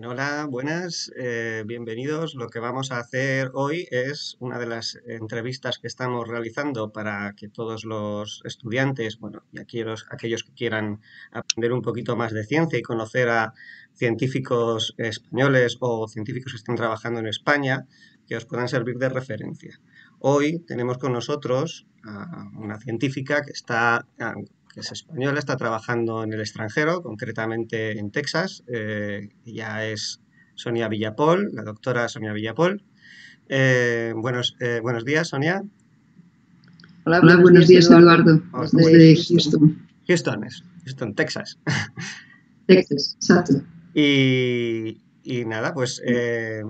Hola, buenas, bienvenidos. Lo que vamos a hacer hoy es una de las entrevistas que estamos realizando para que todos los estudiantes, bueno, y aquellos que quieran aprender un poquito más de ciencia y conocer a científicos españoles o científicos que estén trabajando en España, que os puedan servir de referencia. Hoy tenemos con nosotros a una científica que es española, está trabajando en el extranjero, concretamente en Texas. Ella es Sonia Villapol, la doctora Sonia Villapol. Buenos días, Sonia. Hola, buenos días, Eduardo, desde Houston, Texas. Texas, exacto. Y nada, pues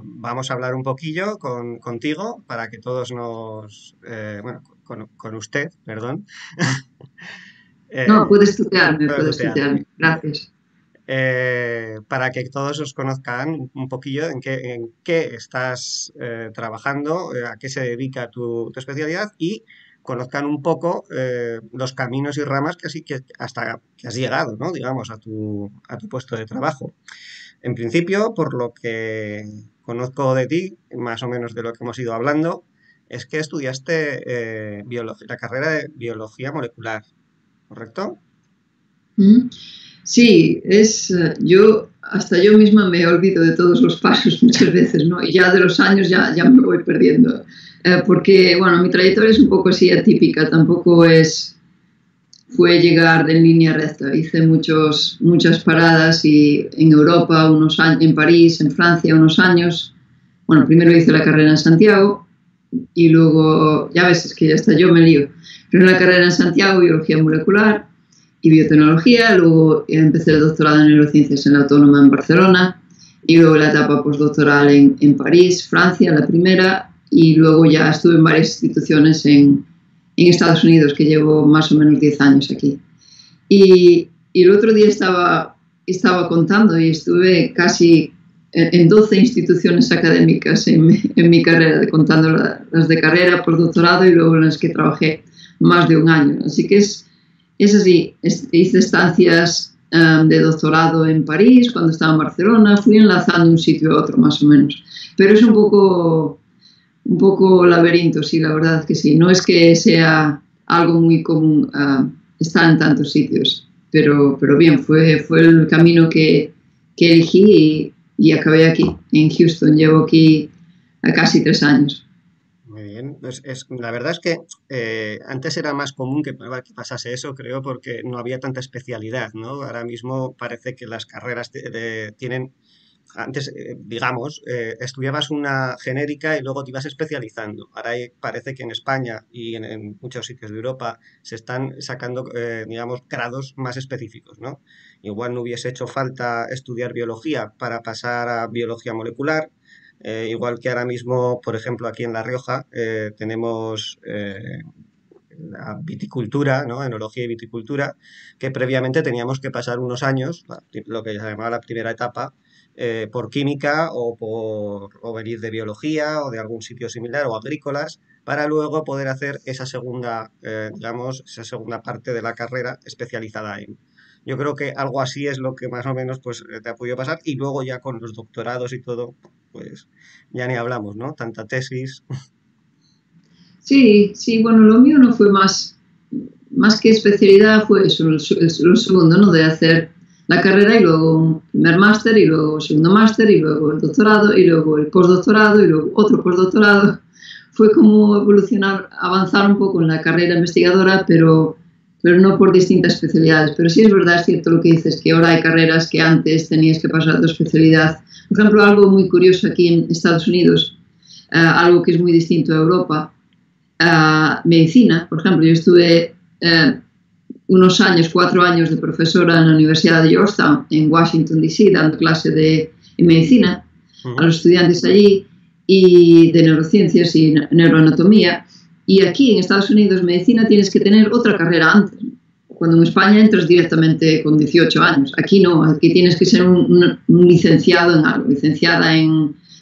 vamos a hablar un poquillo contigo para que todos con usted, perdón. No, puedes tutearme, gracias. Para que todos os conozcan un poquillo en qué estás trabajando, a qué se dedica tu especialidad y conozcan un poco los caminos y ramas hasta que has llegado, ¿no? Digamos, a tu puesto de trabajo. En principio, por lo que conozco de ti, más o menos de lo que hemos ido hablando, es que estudiaste la carrera de biología molecular, ¿correcto? Sí, hasta yo misma me olvido de todos los pasos muchas veces, ¿no? Y ya de los años ya me voy perdiendo. Porque, bueno, mi trayectoria es un poco así atípica, tampoco fue llegar en línea recta. Hice muchas paradas y en Europa unos años, en París, en Francia unos años. Bueno, primero hice la carrera en Santiago y luego, ya ves, es que hasta yo me lío. Primero la carrera en Santiago, biología molecular y biotecnología, luego empecé el doctorado en neurociencias en la Autónoma en Barcelona y luego la etapa postdoctoral en París, Francia, la primera, y luego ya estuve en varias instituciones en Estados Unidos, que llevo más o menos 10 años aquí. Y el otro día estaba contando y estuve casi en 12 instituciones académicas en mi carrera, contando las de carrera, postdoctorado y luego en las que trabajé más de un año. Así que es así, hice estancias de doctorado en París, cuando estaba en Barcelona, fui enlazando un sitio a otro más o menos. Pero es un poco laberinto, sí, la verdad que sí. No es que sea algo muy común estar en tantos sitios, pero bien, fue el camino que elegí y acabé aquí, en Houston. Llevo aquí casi 3 años. Muy bien, pues la verdad es que antes era más común que pasase eso, creo, porque no había tanta especialidad, ¿no? Ahora mismo parece que las carreras tienen, antes, digamos, estudiabas una genérica y luego te ibas especializando. Ahora parece que en España y en muchos sitios de Europa se están sacando, digamos, grados más específicos, ¿no? Igual no hubiese hecho falta estudiar biología para pasar a biología molecular. Igual que ahora mismo, por ejemplo, aquí en La Rioja tenemos la viticultura, ¿no? Enología y viticultura, que previamente teníamos que pasar unos años, lo que se llamaba la primera etapa, por química o venir de biología o de algún sitio similar o agrícolas, para luego poder hacer esa esa segunda parte de la carrera especializada en. Yo creo que algo así es lo que más o menos pues, te ha podido pasar y luego ya con los doctorados y todo, pues ya ni hablamos, ¿no? Tanta tesis. Sí, bueno, lo mío no fue más que especialidad, fue eso, lo segundo, ¿no? De hacer la carrera y luego un primer máster y luego segundo máster y luego el doctorado y luego el postdoctorado y luego otro postdoctorado. Fue como evolucionar, avanzar un poco en la carrera investigadora, pero no por distintas especialidades. Pero sí es verdad, es cierto lo que dices, que ahora hay carreras que antes tenías que pasar a tu especialidad. Por ejemplo, algo muy curioso aquí en Estados Unidos, algo que es muy distinto a Europa, medicina. Por ejemplo, yo estuve unos años, 4 años de profesora en la Universidad de Georgetown, en Washington, D.C., dando clase de medicina a los estudiantes allí, y de neurociencias y neuroanatomía. Y aquí en Estados Unidos, medicina tienes que tener otra carrera antes. Cuando en España entras directamente con 18 años. Aquí no, aquí tienes que ser un licenciado en algo,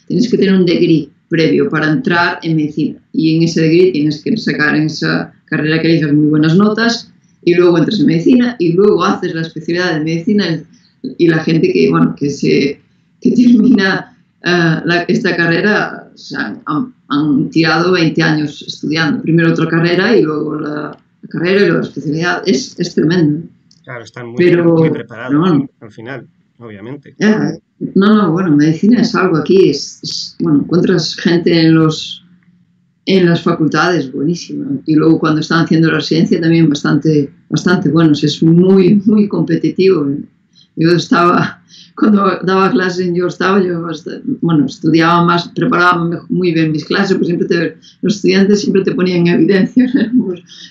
tienes que tener un degree previo para entrar en medicina. Y en ese degree tienes que sacar en esa carrera que eliges muy buenas notas y luego entras en medicina y luego haces la especialidad de medicina y la gente que que termina esta carrera, o sea, han tirado 20 años estudiando. Primero otra carrera y luego la carrera y luego la especialidad. Es tremendo. Claro, están muy Pero, preparados bueno, al final, obviamente. no, bueno, medicina es algo aquí. Bueno, encuentras gente en las facultades buenísima. Y luego cuando están haciendo la residencia también bastante buenos. Es muy, muy competitivo. Yo cuando daba clases en Georgetown, bueno, estudiaba más, preparaba muy bien mis clases, pues los estudiantes siempre te ponían en evidencia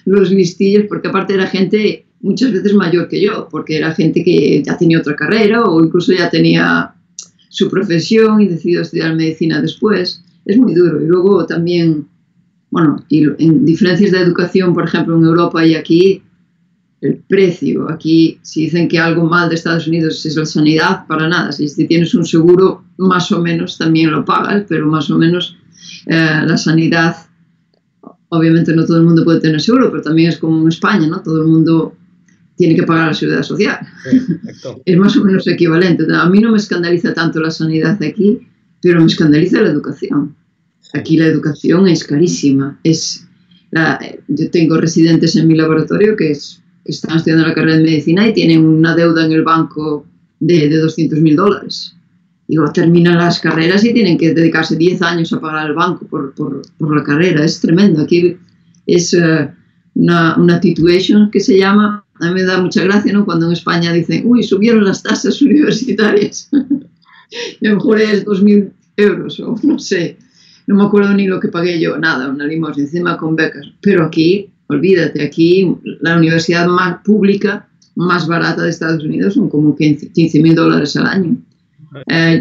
los listillos, porque aparte era gente muchas veces mayor que yo, porque era gente que ya tenía otra carrera o incluso ya tenía su profesión y decidió estudiar medicina después. Es muy duro. Y luego también, bueno, y en diferencias de educación, por ejemplo, en Europa y aquí, el precio. Aquí, si dicen que algo mal de Estados Unidos es la sanidad, para nada. Si tienes un seguro, más o menos también lo pagas, pero más o menos la sanidad, obviamente no todo el mundo puede tener seguro, pero también es como en España, ¿no? Todo el mundo tiene que pagar la seguridad social. Sí, es más o menos equivalente. A mí no me escandaliza tanto la sanidad de aquí, pero me escandaliza la educación. Aquí la educación es carísima. Yo tengo residentes en mi laboratorio que están estudiando la carrera de medicina y tienen una deuda en el banco de $200.000. Y luego terminan las carreras y tienen que dedicarse 10 años a pagar al banco por la carrera. Es tremendo. Aquí es una situation que se llama. A mí me da mucha gracia, ¿no? Cuando en España dicen, uy, subieron las tasas universitarias. Y a lo mejor es 2.000 euros o no sé. No me acuerdo ni lo que pagué yo, nada, una limosna, encima con becas. Pero aquí, olvídate, aquí la universidad más pública, más barata de Estados Unidos son como $15.000 al año.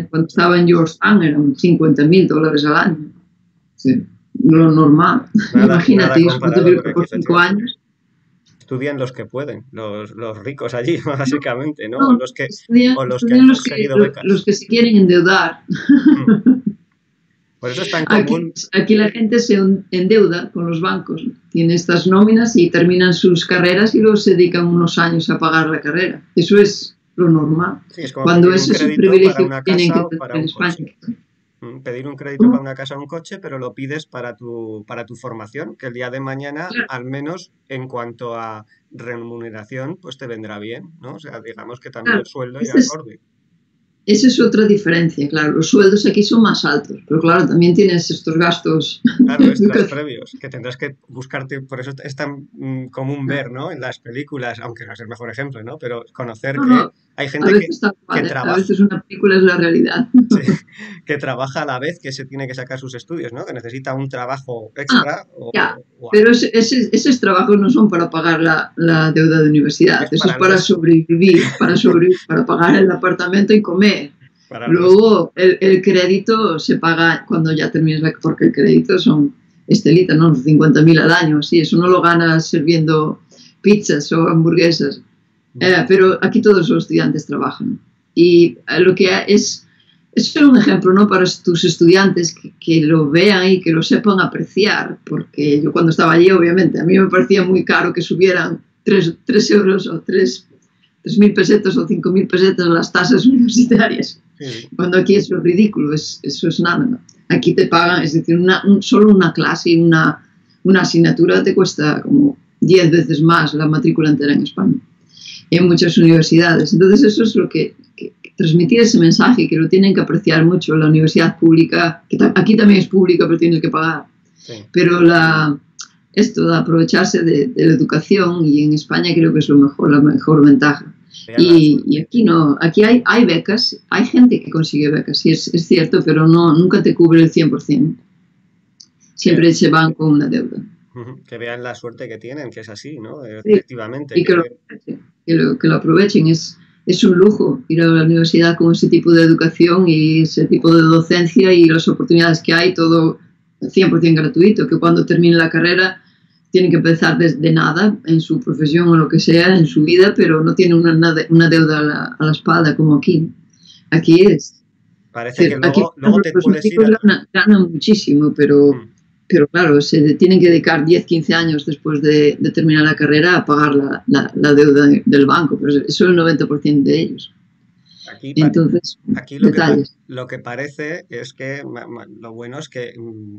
Cuando estaba en Georgetown eran $50.000 al año. Sí, lo normal. Imagínate, yo por 5 años. Estudian los que pueden, los ricos allí, básicamente, ¿no? No, los que han conseguido becas. Los que se quieren endeudar. Por eso es tan común. Aquí la gente se endeuda con los bancos, tiene estas nóminas y terminan sus carreras y luego se dedican unos años a pagar la carrera. Eso es lo normal. Sí, es como cuando ese es un privilegio que tienen que tener en España. Pedir un crédito para una casa o un coche, pero lo pides para tu formación, que el día de mañana, Claro. al menos en cuanto a remuneración, pues te vendrá bien, ¿no? O sea, digamos que también el sueldo y acorde. Esa es otra diferencia, claro. Los sueldos aquí son más altos, pero claro, también tienes estos gastos. Claro, extras previos, que tendrás que buscarte, por eso es tan común ver, ¿no? En las películas, aunque no es el mejor ejemplo, ¿no? Pero conocer que hay gente que trabaja. A veces una película es la realidad. Sí, que trabaja a la vez que se tiene que sacar sus estudios, ¿no? Que necesita un trabajo extra. Pero esos trabajos no son para pagar la deuda de universidad, eso es para sobrevivir, para pagar el apartamento y comer. Luego el crédito se paga cuando ya terminas, porque el crédito son estelitas, ¿no? 50.000 al año, sí, eso no lo ganas sirviendo pizzas o hamburguesas. Pero aquí todos los estudiantes trabajan. Y lo que es un ejemplo, ¿no? Para tus estudiantes que lo vean y que lo sepan apreciar, porque yo cuando estaba allí, obviamente, a mí me parecía muy caro que subieran 3 euros o 3.000 pesetas o 5.000 pesetas las tasas universitarias. Sí. Cuando aquí eso es ridículo, eso es nada, ¿no? Aquí te pagan, es decir, solo una clase y una asignatura te cuesta como 10 veces más la matrícula entera en España, en muchas universidades. Entonces eso es lo que transmitir ese mensaje, que lo tienen que apreciar mucho la universidad pública, que aquí también es pública, pero tienes que pagar. Sí. Pero esto de aprovecharse de la educación, y en España creo que es la mejor ventaja. Y aquí no, aquí hay becas, hay gente que consigue becas, sí, es cierto, pero nunca te cubre el 100%. Siempre se van con una deuda. Que vean la suerte que tienen, que es así, ¿no? Efectivamente. Y que lo aprovechen. Es un lujo ir a la universidad con ese tipo de educación y ese tipo de docencia y las oportunidades que hay, todo 100% gratuito, que cuando termine la carrera tienen que empezar desde nada en su profesión o lo que sea, en su vida, pero no tienen una deuda a la espalda como aquí. Aquí es... Parece que luego te puedes ir... Ganan muchísimo, pero claro, se tienen que dedicar 10, 15 años después de terminar la carrera a pagar la deuda del banco, pero eso es el 90% de ellos. Aquí, Entonces, aquí detalles. lo que parece es que lo bueno es que,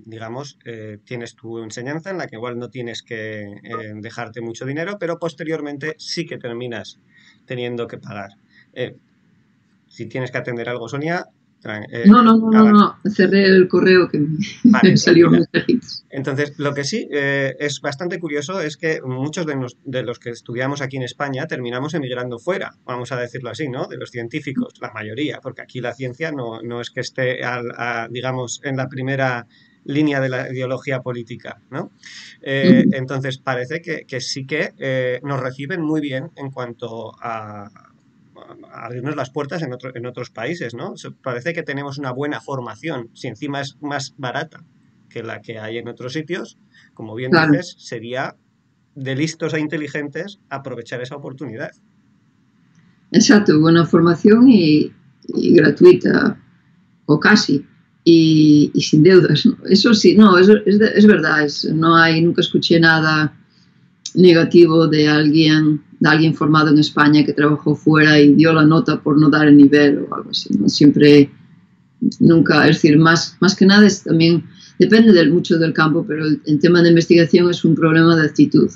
digamos, tienes tu enseñanza en la que igual no tienes que dejarte mucho dinero, pero posteriormente sí que terminas teniendo que pagar. Eh, si tienes que atender algo, Sonia, No, no, no, no, nada. no. Cerré el correo que Vale, me salió un tranquila. mensajito. Entonces, lo que sí es bastante curioso es que muchos de los que estudiamos aquí en España terminamos emigrando fuera, vamos a decirlo así, ¿no? De los científicos, la mayoría, porque aquí la ciencia no es que esté, digamos, en la primera línea de la ideología política, ¿no? Entonces, parece que sí que nos reciben muy bien en cuanto a abrirnos las puertas en otros países, ¿no? Parece que tenemos una buena formación, si encima es más barata que la que hay en otros sitios, como bien Claro, dices, sería de listos e inteligentes aprovechar esa oportunidad. exacto. Buena formación y gratuita, o casi, y sin deudas, ¿no? Eso sí, no, es verdad. No hay, nunca escuché nada negativo de alguien formado en España que trabajó fuera y dio la nota por no dar el nivel o algo así, ¿no? Siempre, nunca, es decir, más que nada es también, depende mucho del campo, pero el tema de investigación es un problema de actitud.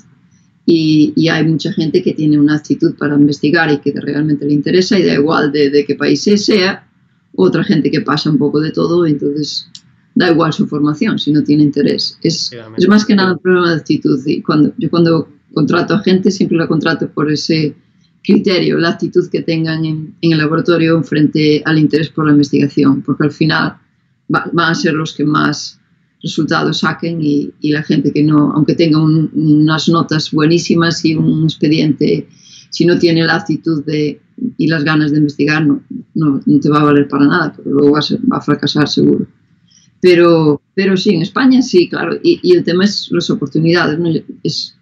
Y hay mucha gente que tiene una actitud para investigar y que realmente le interesa y da igual de qué país sea, otra gente que pasa un poco de todo, entonces da igual su formación si no tiene interés. Es más que nada un problema de actitud. Y yo cuando contrato a gente siempre la contrato por ese criterio, la actitud que tengan en el laboratorio frente al interés por la investigación, porque al final van a ser los que más resultados saquen y la gente que no, aunque tenga unas notas buenísimas y un expediente, si no tiene la actitud y las ganas de investigar, no te va a valer para nada, porque luego va a fracasar seguro. Pero sí, en España sí, claro, y el tema es las oportunidades, ¿no? Es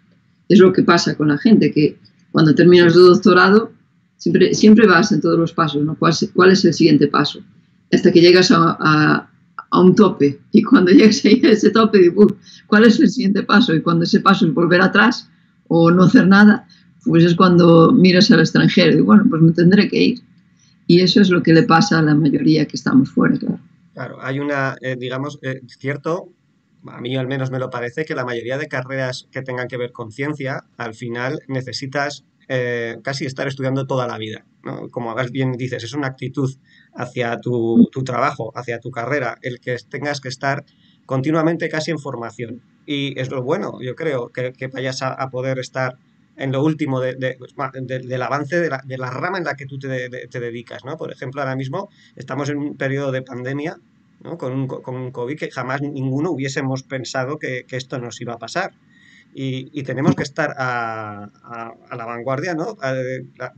lo que pasa con la gente, que cuando terminas tu doctorado siempre vas en todos los pasos, ¿no? ¿Cuál es el siguiente paso? Hasta que llegas a un tope, y cuando llegas a ese tope, digo, ¿cuál es el siguiente paso? Y cuando ese paso es volver atrás o no hacer nada, pues es cuando miras al extranjero y bueno, pues me tendré que ir. Y eso es lo que le pasa a la mayoría que estamos fuera, claro. Claro, hay una, digamos, cierto, a mí al menos me lo parece, que la mayoría de carreras que tengan que ver con ciencia, al final necesitas casi estar estudiando toda la vida, ¿no? Como bien dices, es una actitud hacia tu trabajo, hacia tu carrera, el que tengas que estar continuamente casi en formación. Y es lo bueno, yo creo, que vayas a poder estar en lo último del avance de la rama en la que tú te dedicas, ¿no? Por ejemplo, ahora mismo estamos en un periodo de pandemia, ¿no? Con un COVID que jamás ninguno hubiésemos pensado que esto nos iba a pasar. Y tenemos que estar a la vanguardia, ¿no?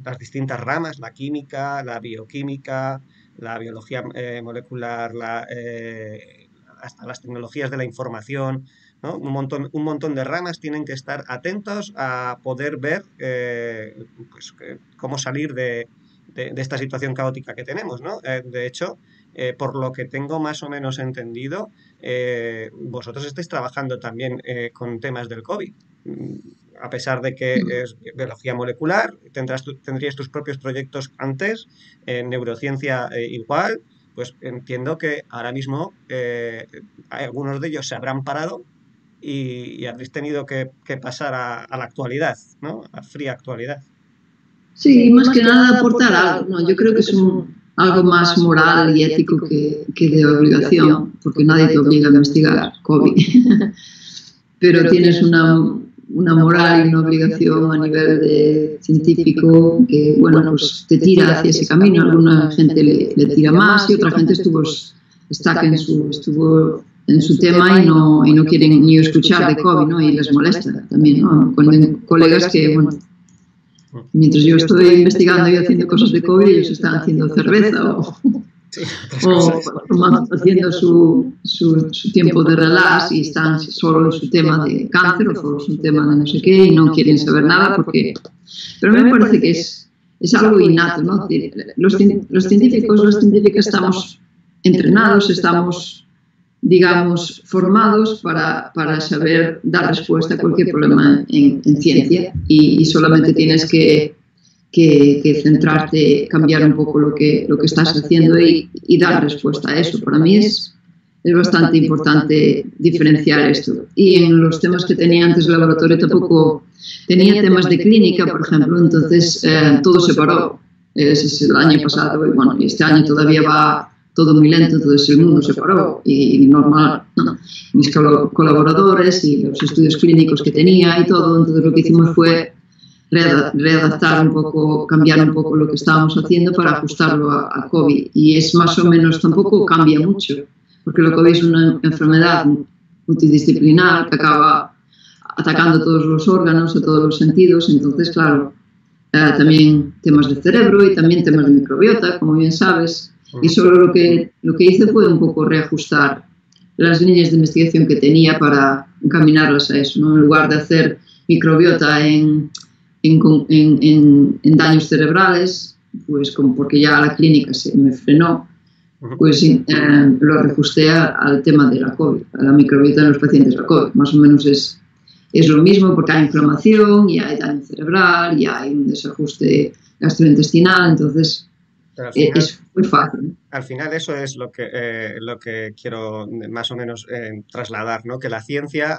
Las distintas ramas, la química, la bioquímica, la biología molecular, hasta las tecnologías de la información, ¿no? Un montón de ramas tienen que estar atentos a poder ver pues, cómo salir de esta situación caótica que tenemos, ¿no? De hecho, por lo que tengo más o menos entendido, vosotros estáis trabajando también con temas del COVID. A pesar de que es biología molecular, tendríais tus propios proyectos antes, en neurociencia igual, pues entiendo que ahora mismo algunos de ellos se habrán parado y habréis tenido que pasar a la actualidad, ¿no? A fría actualidad. Sí, más que nada aportar algo, ¿no? Yo creo que es algo más moral y ético que de obligación, porque nadie te obliga a investigar COVID. Pero tienes una moral y una obligación a nivel de científico que, bueno, pues te tira hacia ese camino. Alguna gente le tira más y otra gente estuvo en su tema y no quieren ni escuchar de COVID, ¿no? Y les molesta también, ¿no? Con colegas que, bueno, mientras yo estoy investigando y haciendo cosas de COVID, ellos están haciendo cerveza o haciendo su tiempo de relax y están solo en su tema de cáncer o solo en su tema de no sé qué y no quieren saber nada porque... Pero a mí me parece que es algo innato, ¿no? Los científicos, las científicas estamos entrenados, estamos, digamos, formados para saber dar respuesta a cualquier problema en ciencia y solamente tienes que que centrarte, cambiar un poco lo que estás haciendo y dar respuesta a eso. Para mí es bastante importante diferenciar esto. Y en los temas que tenía antes el laboratorio tampoco tenía temas de clínica, por ejemplo, entonces todo se paró. Ese es el año pasado y bueno, este año todavía va todo muy lento, entonces el mundo se paró y normal, ¿no? Mis colaboradores y los estudios clínicos que tenía y todo, entonces lo que hicimos fue readaptar un poco, cambiar un poco lo que estábamos haciendo para ajustarlo a COVID y es más o menos, tampoco cambia mucho, porque lo COVID es una enfermedad multidisciplinar que acaba atacando todos los órganos, a todos los sentidos, entonces claro, también temas de cerebro y también temas de microbiota, como bien sabes, y solo lo que hice fue un poco reajustar las líneas de investigación que tenía para encaminarlas a eso, ¿no? En lugar de hacer microbiota en daños cerebrales, pues como porque ya la clínica se me frenó, pues lo reajusté al tema de la COVID, a la microbiota en los pacientes de la COVID. Más o menos es lo mismo porque hay inflamación y hay daño cerebral y hay un desajuste gastrointestinal, entonces final, es muy fácil. Al final eso es lo que quiero más o menos trasladar, ¿no? Que la ciencia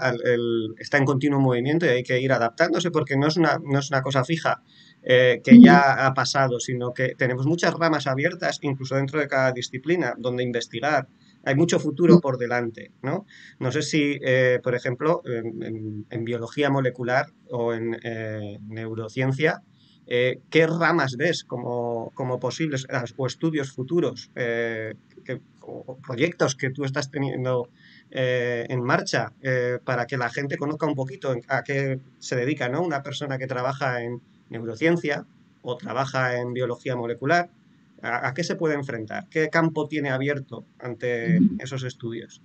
está en continuo movimiento y hay que ir adaptándose porque no es una cosa fija que ya ha pasado, sino que tenemos muchas ramas abiertas, incluso dentro de cada disciplina, donde investigar. Hay mucho futuro por delante, ¿no? No sé si, por ejemplo, en biología molecular o en neurociencia, ¿qué ramas ves como posibles o estudios futuros o proyectos que tú estás teniendo en marcha para que la gente conozca un poquito a qué se dedica, ¿no? Una persona que trabaja en neurociencia o trabaja en biología molecular, ¿a qué se puede enfrentar? ¿Qué campo tiene abierto ante esos estudios?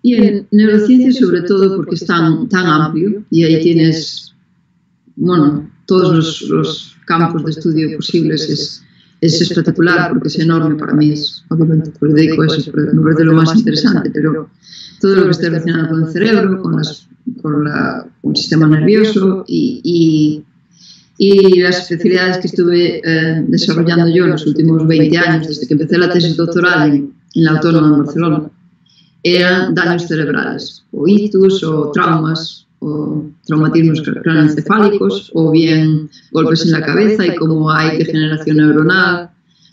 Y en neurociencia sobre todo porque es tan amplio y ahí tienes, bueno, todos los campos de estudio posibles es espectacular porque es enorme para mí, obviamente pues dedico a eso, pero me parece lo más interesante, pero todo lo que está relacionado con el cerebro, con el sistema nervioso y las especialidades que estuve desarrollando yo en los últimos 20 años, desde que empecé la tesis doctoral en la Autónoma de Barcelona, eran daños cerebrales, o ictus, o traumas, o traumatismos craneoencefálicos, o bien golpes en la cabeza y cómo hay degeneración neuronal,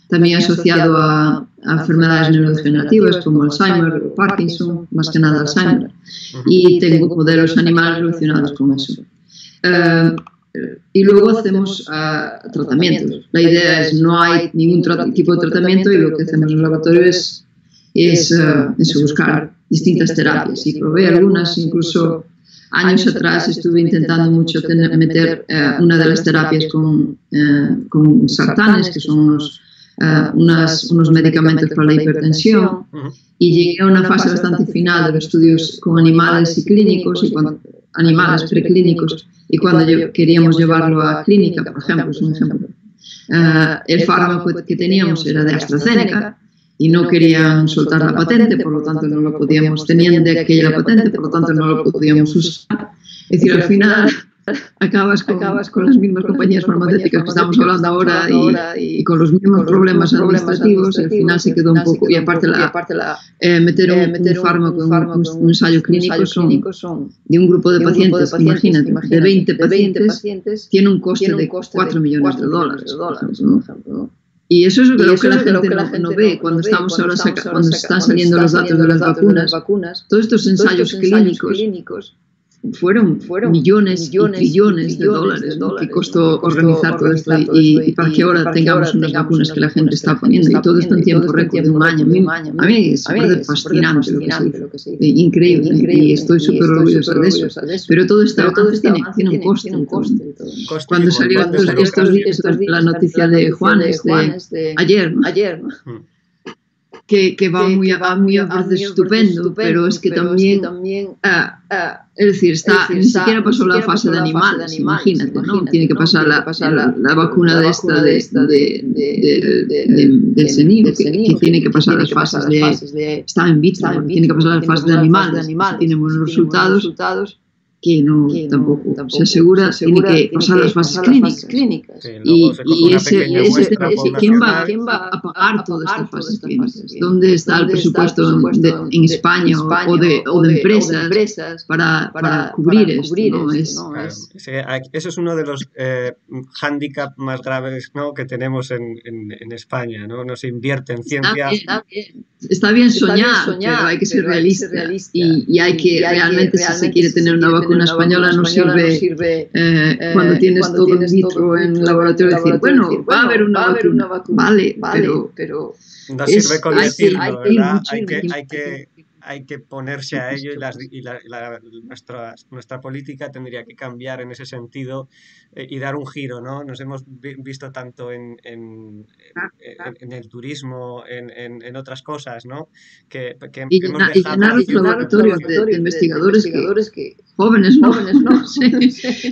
también asociado a enfermedades neurodegenerativas como Alzheimer o Parkinson, más que nada Alzheimer, y tengo modelos animales relacionados con eso. Y luego hacemos tratamientos. La idea es no hay ningún tipo de tratamiento y lo que hacemos en el laboratorio es buscar distintas terapias y probé algunas, incluso años atrás estuve intentando mucho meter una de las terapias con sartanes, que son unos medicamentos para la hipertensión, y llegué a una fase bastante final de los estudios con animales y clínicos, animales preclínicos, y cuando queríamos llevarlo a clínica, por ejemplo, es un ejemplo, el fármaco que teníamos era de AstraZeneca y no querían soltar la patente, por lo tanto no lo podíamos, tenían de aquella la patente, por lo tanto no lo podíamos usar. Es decir, al final acabas con las mismas compañías farmacéuticas que estamos hablando ahora y con los mismos problemas administrativos, al final se quedó un poco, y aparte meter un fármaco en un ensayo clínico son de un grupo de pacientes, imagínate, de 20 pacientes, tiene un coste de $4 millones, ¿no? Y eso es lo que la gente no ve cuando estamos ahora cuando están saliendo los datos de las vacunas. Todos estos ensayos clínicos fueron millones y trillones de dólares, ¿no? Que costó organizar todo esto y para que ahora tengamos unas vacunas que la gente está poniendo y todo esto en tiempo récord de un año. A mí es fascinante lo que se dice, increíble y estoy súper orgullosa de eso. Pero todo esto tiene un coste. Cuando salió estos días la noticia de Juanes de ayer, ¿no? Que va muy a veces estupendo, pero es que también es decir, ni siquiera pasó la fase de animales, imagínate, ¿no? Tiene que pasar la vacuna de del senil, que tiene que pasar las fases de está in vitro, tiene que pasar las fases de animales, tiene buenos resultados que no tampoco se asegura, tiene que pasar las fases clínicas. Sí, luego se coge una pequeña muestra ¿quién poblacional. va a pagar todas estas fases clínicas? ¿Dónde está el presupuesto en España o de empresas para cubrir esto? ¿No? Claro, eso es uno de los hándicaps más graves, ¿no?, que tenemos en España, ¿no? No se invierte en ciencia. Está bien soñar, pero hay que ser realista. Y hay que realmente, si se quiere tener una vacuna española, no sirve cuando tienes todo in vitro en el laboratorio decir, bueno, va a haber una vacuna. Vale, pero no sirve con decirlo, ¿verdad? Hay que ponerse a ello, y nuestra política tendría que cambiar en ese sentido, y dar un giro, ¿no? Nos hemos visto tanto en el turismo, en otras cosas, ¿no? Que hemos dejado llenar los laboratorios de investigadores que jóvenes, ¿no?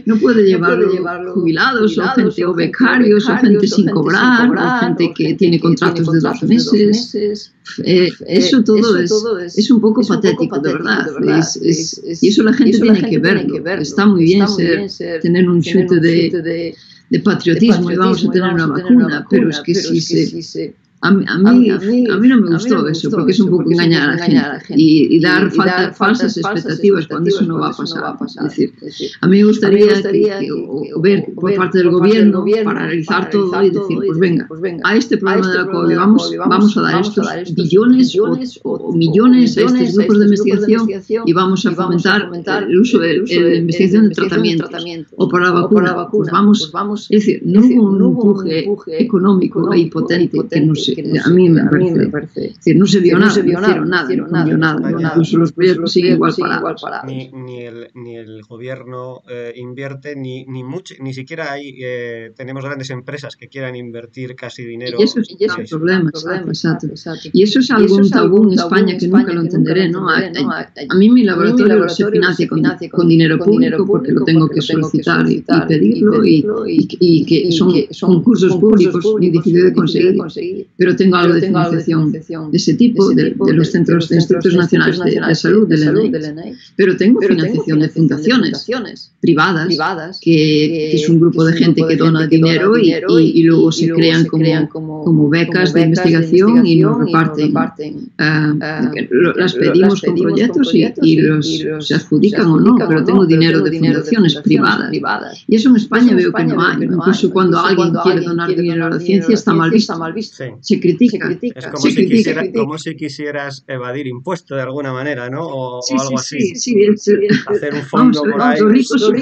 No puede llevarlo jubilados o gente o becarios o gente sin cobrar o gente que tiene contratos de 2 meses. Eso todo es un poco patético, de verdad. Y eso la gente tiene que verlo. Está muy bien tener un chute de patriotismo y vamos a tener una vacuna, pero es que a mí no me gustó eso, porque es un poco engañar a la gente y dar falsas expectativas cuando eso no va a pasar. Es decir, a mí me gustaría ver por parte del gobierno paralizar todo y decir, pues venga, a este problema de la COVID vamos a dar estos billones o millones a estos grupos de investigación y vamos a fomentar el uso de la investigación de tratamientos. O por la vacuna, pues vamos, es decir, no hubo un empuje económico ahí potente que no sé. A mí me parece. Es decir, no se vio nada, no cambió nada. Incluso los proyectos siguen igual parados. Ni el gobierno invierte, ni siquiera tenemos grandes empresas que quieran invertir casi dinero. Y eso es el problema, exacto. Y eso es algo tabú en España que nunca lo entenderé, ¿no? A mí mi laboratorio se financia con dinero público porque lo tengo que solicitar y pedirlo y que son concursos públicos muy difíciles de conseguir. Pero tengo algo de financiación de ese tipo, de los centros de institutos nacionales de salud, del ENEI. Pero tengo financiación de fundaciones privadas, que es un grupo de gente que dona dinero y luego se crean como becas de investigación y nos reparten. Las pedimos con proyectos y se adjudican o no, pero tengo dinero de fundaciones privadas. Y eso en España veo que no hay. Incluso cuando alguien quiere donar dinero a la ciencia está mal visto. Se critica. Es como si quisieras evadir impuestos de alguna manera, ¿no? O algo así. Hacer un fondo por ahí. Los ricos son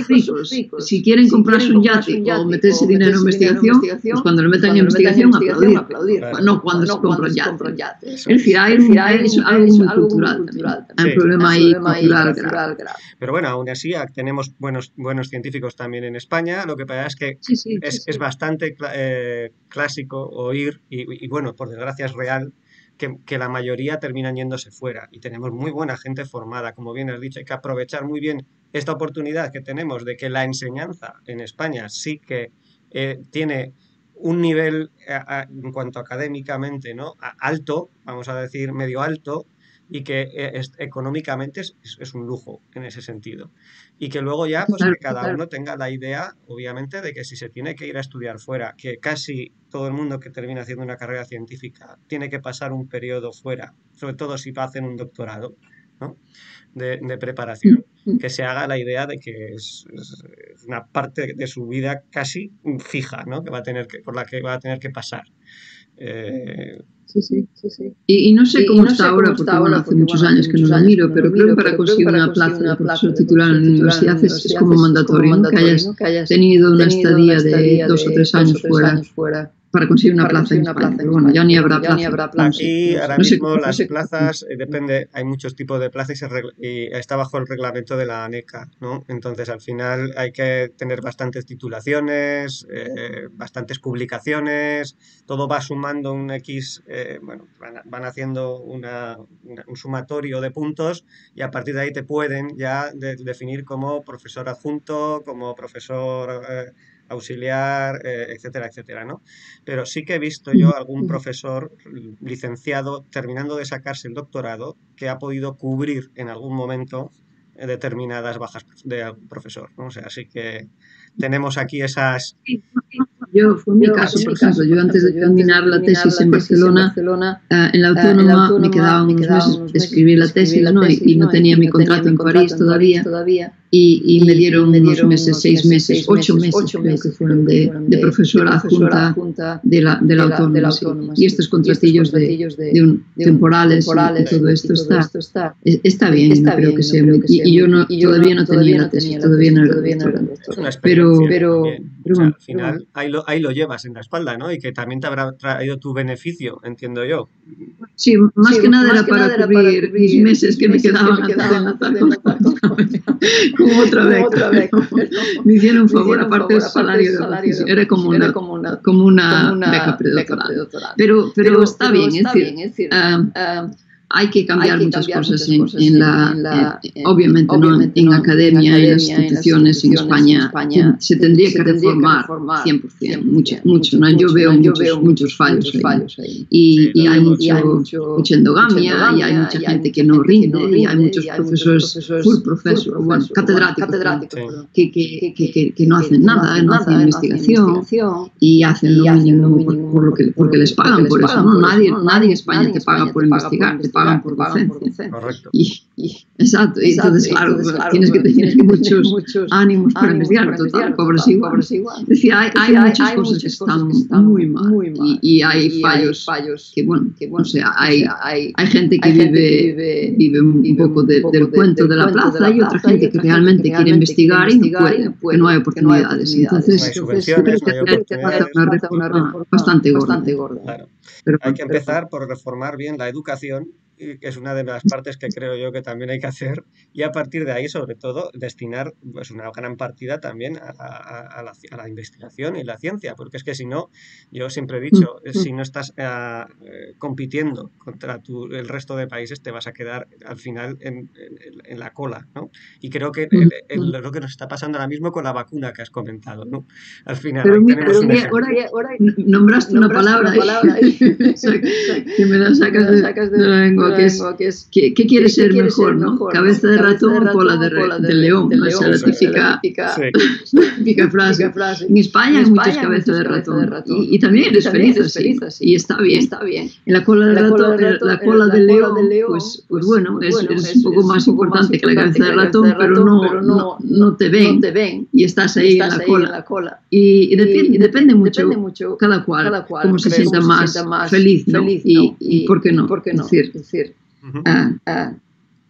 ricos. Si quieren comprarse un yate o meterse dinero en investigación, pues cuando lo metan en investigación, aplaudir. No cuando se compra un yate. Es decir, hay algo muy cultural también. Hay un problema ahí cultural grave. Pero bueno, aún así tenemos buenos científicos también en España. Lo que pasa es que es bastante clásico oír, y bueno, por desgracia es real, que la mayoría terminan yéndose fuera. Y tenemos muy buena gente formada, como bien has dicho. Hay que aprovechar muy bien esta oportunidad que tenemos de que la enseñanza en España sí que tiene un nivel en cuanto académicamente, ¿no?, alto, vamos a decir medio alto, y que económicamente es un lujo en ese sentido. Y que luego ya, pues que cada uno tenga la idea, obviamente, de que si se tiene que ir a estudiar fuera, que casi todo el mundo que termina haciendo una carrera científica tiene que pasar un periodo fuera, sobre todo si hacen un doctorado, ¿no?, de preparación, que se haga la idea de que es una parte de su vida casi fija, ¿no?, por la que va a tener que pasar. Sí. Y no sé cómo está ahora, porque hace muchos años que no lo miro, pero creo que para conseguir una plaza de profesor titular en la universidad es como mandatorio, ¿no?, que hayas tenido una estadía de 2 o 3 años fuera para conseguir una plaza en España. Pero bueno, ya ni habrá plaza. Aquí ahora mismo las plazas, depende, hay muchos tipos de plazas y está bajo el reglamento de la ANECA, ¿no? Entonces al final hay que tener bastantes titulaciones, bastantes publicaciones, todo va sumando un X, van haciendo un sumatorio de puntos, y a partir de ahí te pueden ya definir como profesor adjunto, como profesor auxiliar, etcétera, ¿no? Pero sí que he visto yo algún profesor licenciado terminando de sacarse el doctorado que ha podido cubrir en algún momento determinadas bajas de profesor, ¿no? O sea, así que tenemos aquí esas... Fue mi caso, por ejemplo, yo antes de terminar la tesis en Barcelona, en la Autónoma me quedaban unos meses de escribir la tesis, ¿no? Y no tenía mi contrato en París todavía. Y me dieron unos meses, 6 meses, 8 meses creo que fueron de profesora adjunta de la Autónoma. Sí. Y estos contratillos temporales y todo esto está bien, no creo que sea muy... Y yo todavía no tenía la tesis, todavía no era doctora. Pero bueno, al final ahí lo llevas en la espalda, ¿no? Y que también te habrá traído tu beneficio, entiendo yo. Sí, más que nada era para cubrir mis meses que me quedaban como otra beca. Me hicieron un favor, aparte del salario de oficio. Era como una beca predoctoral. Pero está bien, es decir, hay que cambiar muchas cosas obviamente no en academia, en las instituciones en España se tendría que reformar 100%, mucho, ¿no? Yo veo muchos fallos ahí. Y hay mucha endogamia, y hay mucha gente que no rinde, y hay muchos profesores, full professor, bueno, catedráticos, que no hacen nada, no hacen investigación, y hacen lo mínimo porque les pagan por eso, ¿no? Nadie en España te paga por investigar, te pagan por docencia. Correcto. Exacto. Y entonces, claro, tienes que tener muchos ánimos para investigar. Total, cobras igual. Es decir, hay muchas cosas que están muy mal. Y hay fallos que, bueno, o sea, hay gente que vive un poco del cuento de la plaza, y otra gente que realmente quiere investigar y no puede, que no hay oportunidades. Entonces, subvenciones, no hay oportunidades. Una reforma bastante gorda. Claro. Hay que empezar por reformar bien la educación, que es una de las partes que creo yo que también hay que hacer, y a partir de ahí, sobre todo, destinar pues una gran partida también a la investigación y la ciencia, porque es que si no, yo siempre he dicho, si no estás compitiendo contra el resto de países, te vas a quedar al final en la cola, ¿no? Y creo que lo que nos está pasando ahora mismo con la vacuna que has comentado, ¿no? Al final, pero mira, ahora nombraste una palabra que me la sacas de la lengua, que es ¿qué quiere ser mejor, ¿no? Cabeza de ratón o cola de león, ¿no? Esa es la típica frase. En España hay muchas cabezas de ratón, y también eres feliz así, y está bien. En la cola de ratón, la cola de león, pues bueno, es un poco más importante que la cabeza de ratón, pero no te ven, y estás ahí en la cola. Y depende mucho cada cual cómo se sienta más feliz, ¿no? Y por qué no. Es decir,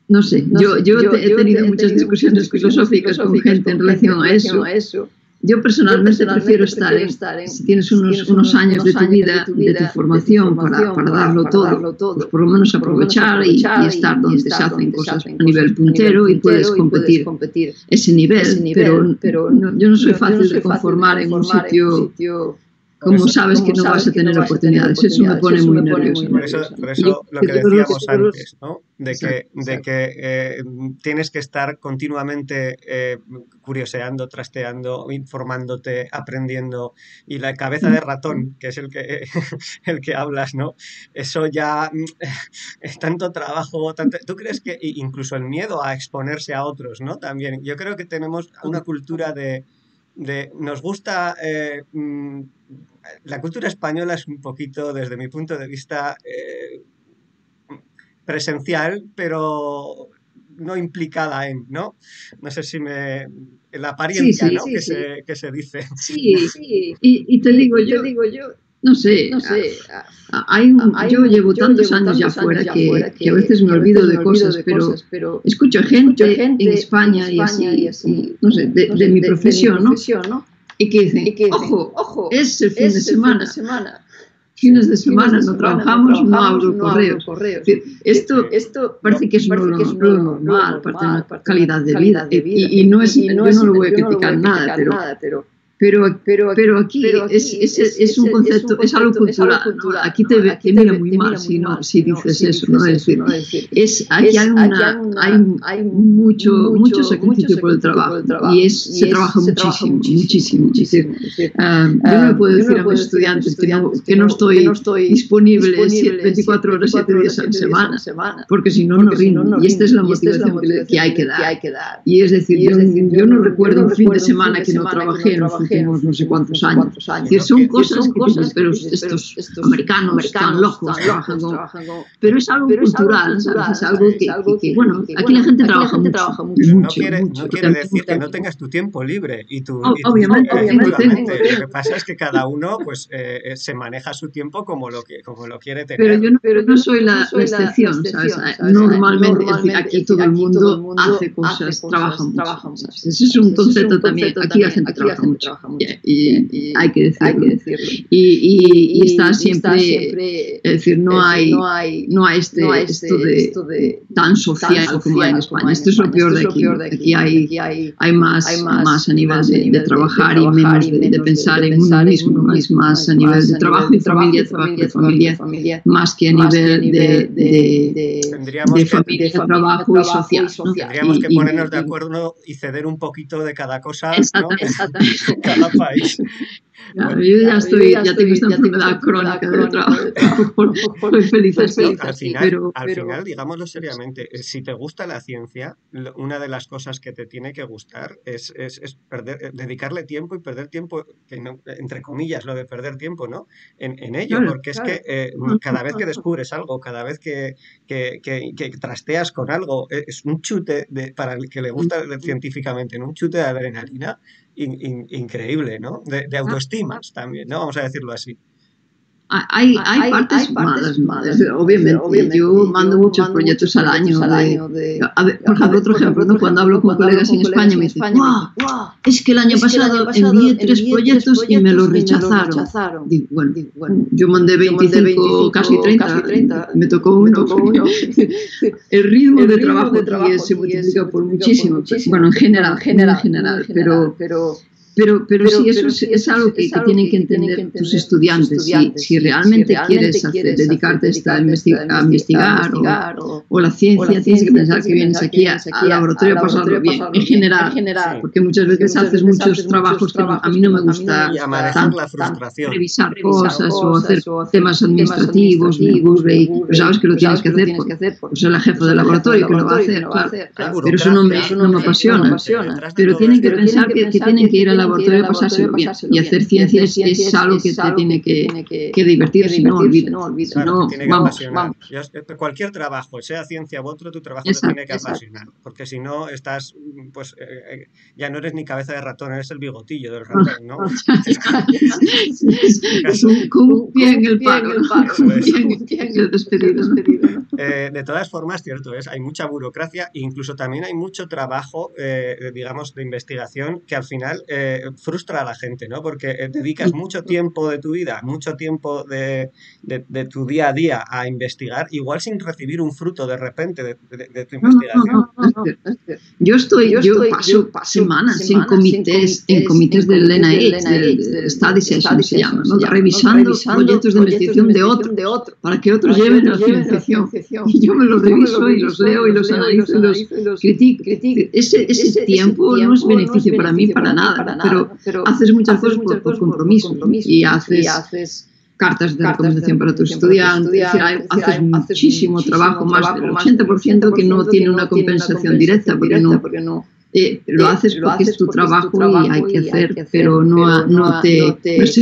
no sé, yo he tenido muchas discusiones filosóficas con gente en relación a eso. Yo personalmente prefiero estar si tienes unos años de tu vida, de tu formación para darlo todo, pues por lo menos aprovechar y estar donde se hacen cosas a nivel puntero y puedes competir ese nivel, pero yo no soy fácil de conformar en un sitio como sabes que no vas a tener oportunidades. Eso me pone muy nervioso. Por eso lo que decíamos antes, ¿no? De que tienes que estar continuamente curioseando, trasteando, informándote, aprendiendo, y la cabeza de ratón, que es el que hablas, ¿no? Eso ya es tanto trabajo, ¿tú crees que incluso el miedo a exponerse a otros, ¿no? También, yo creo que tenemos una cultura nos gusta, la cultura española es un poquito, desde mi punto de vista, presencial, pero no implicada ¿no? No sé si la apariencia, ¿no? Que se dice. Sí, y te digo yo, no sé, yo llevo tantos años ya fuera que a veces me olvido de cosas, pero escucho gente en España y así, no sé, de mi profesión, ¿no? Y que dicen, ojo, es el fin de semana. Fines de semana no trabajamos, no abro correos. Esto parece que es lo normal, parte de una calidad de vida. Y yo no lo voy a criticar nada, pero pero aquí es un concepto, es algo cultural, ¿no? Aquí te mira muy mal si dices eso, ¿no? Es decir, aquí hay mucho sacrificio por el trabajo y se trabaja muchísimo. Es decir, yo no le puedo decir a mis estudiantes que no estoy disponible 24 horas, 7 días a la semana, porque si no, no rindo. Y esta es la motivación que hay que dar. Y es decir, yo no recuerdo un fin de semana que no trabajé en los últimos no sé cuántos años. Que son cosas, pero estos americanos están locos, trabajan con... Pero es algo cultural, ¿sabes? Es algo que bueno, aquí la gente trabaja mucho. No quiere decir que no tengas tu tiempo libre. Obviamente. Lo que pasa es que cada uno pues se maneja su tiempo como lo quiere tener. Pero yo no soy la excepción, ¿sabes? Normalmente aquí todo el mundo hace cosas, trabaja mucho. Ese es un concepto también. Aquí la gente trabaja mucho. Y hay que decirlo. Y está siempre, es decir, no hay esto de tan social como hay en España. Esto es lo peor de aquí. Aquí hay más a nivel de trabajar y menos de pensar en uno mismo. Es más a nivel de trabajo y familia, más que a nivel de familia, trabajo y social. ¿No? Tendríamos que ponernos de acuerdo y ceder un poquito de cada cosa, ¿no? Cada país. Claro, yo ya tengo esta enfermedad crónica del trabajo. Soy feliz así. Al final, digámoslo seriamente, si te gusta la ciencia, una de las cosas que te tiene que gustar es dedicarle tiempo y perder tiempo, entre comillas, lo de perder tiempo, ¿no? En ello, porque es que cada vez que descubres algo, cada vez que trasteas con algo, es un chute para el que le gusta científicamente, un chute de adrenalina increíble, ¿no? De autoestimas también, ¿no? Vamos a decirlo así. Hay partes malas, obviamente. Yo mando muchos proyectos al año. Por ejemplo, otro ejemplo, ¿no? Cuando hablo con colegas en España me dicen, ¡guau! Es que el año pasado envié 3 proyectos y me los rechazaron. Digo, bueno, yo mandé 25, casi 30, me tocó uno. El ritmo de trabajo aquí se multiplica por muchísimo. Bueno, en general, pero sí, eso es algo que tienen que entender tus estudiantes. Si realmente quieres dedicarte a investigar o la ciencia, tienes que pensar que vienes aquí al laboratorio a pasarlo bien, en general, porque muchas veces haces muchos trabajos que a mí no me gusta revisar cosas o hacer temas administrativos, pero sabes que lo tienes que hacer, pues es la jefa del laboratorio que lo va a hacer, claro. Pero eso no me apasiona. Pero tienen que pensar que tienen que ir al laboratorio a pasárselo bien. Y hacer ciencia es algo que te tiene que divertir, si no olvides. Claro, tiene que apasionar. Cualquier trabajo, sea ciencia u otro, tu trabajo te tiene que apasionar. Porque si no, estás, pues, ya no eres ni cabeza de ratón, eres el bigotillo del ratón, ¿no? Es un pie en el palo. Un pie en el despedido. De todas formas, cierto es, hay mucha burocracia e incluso también hay mucho trabajo, digamos, de investigación que al final frustra a la gente, ¿no? Porque dedicas mucho tiempo de tu vida, mucho tiempo de tu día a día a investigar, igual sin recibir un fruto de repente de tu investigación. Yo paso semanas en comités del NIH, del Study Session se llama, ¿no? Revisando proyectos de investigación de otro, para que otros lleven la financiación. Y yo me los reviso y los leo y los analizo y los critico. Ese tiempo no es beneficio para mí para nada, pero haces muchas cosas por compromiso y haces cartas de recomendación para tus estudiantes, haces muchísimo trabajo, más del 80% que no tiene una compensación directa, porque no lo haces porque es tu trabajo y hay que hacer, pero no es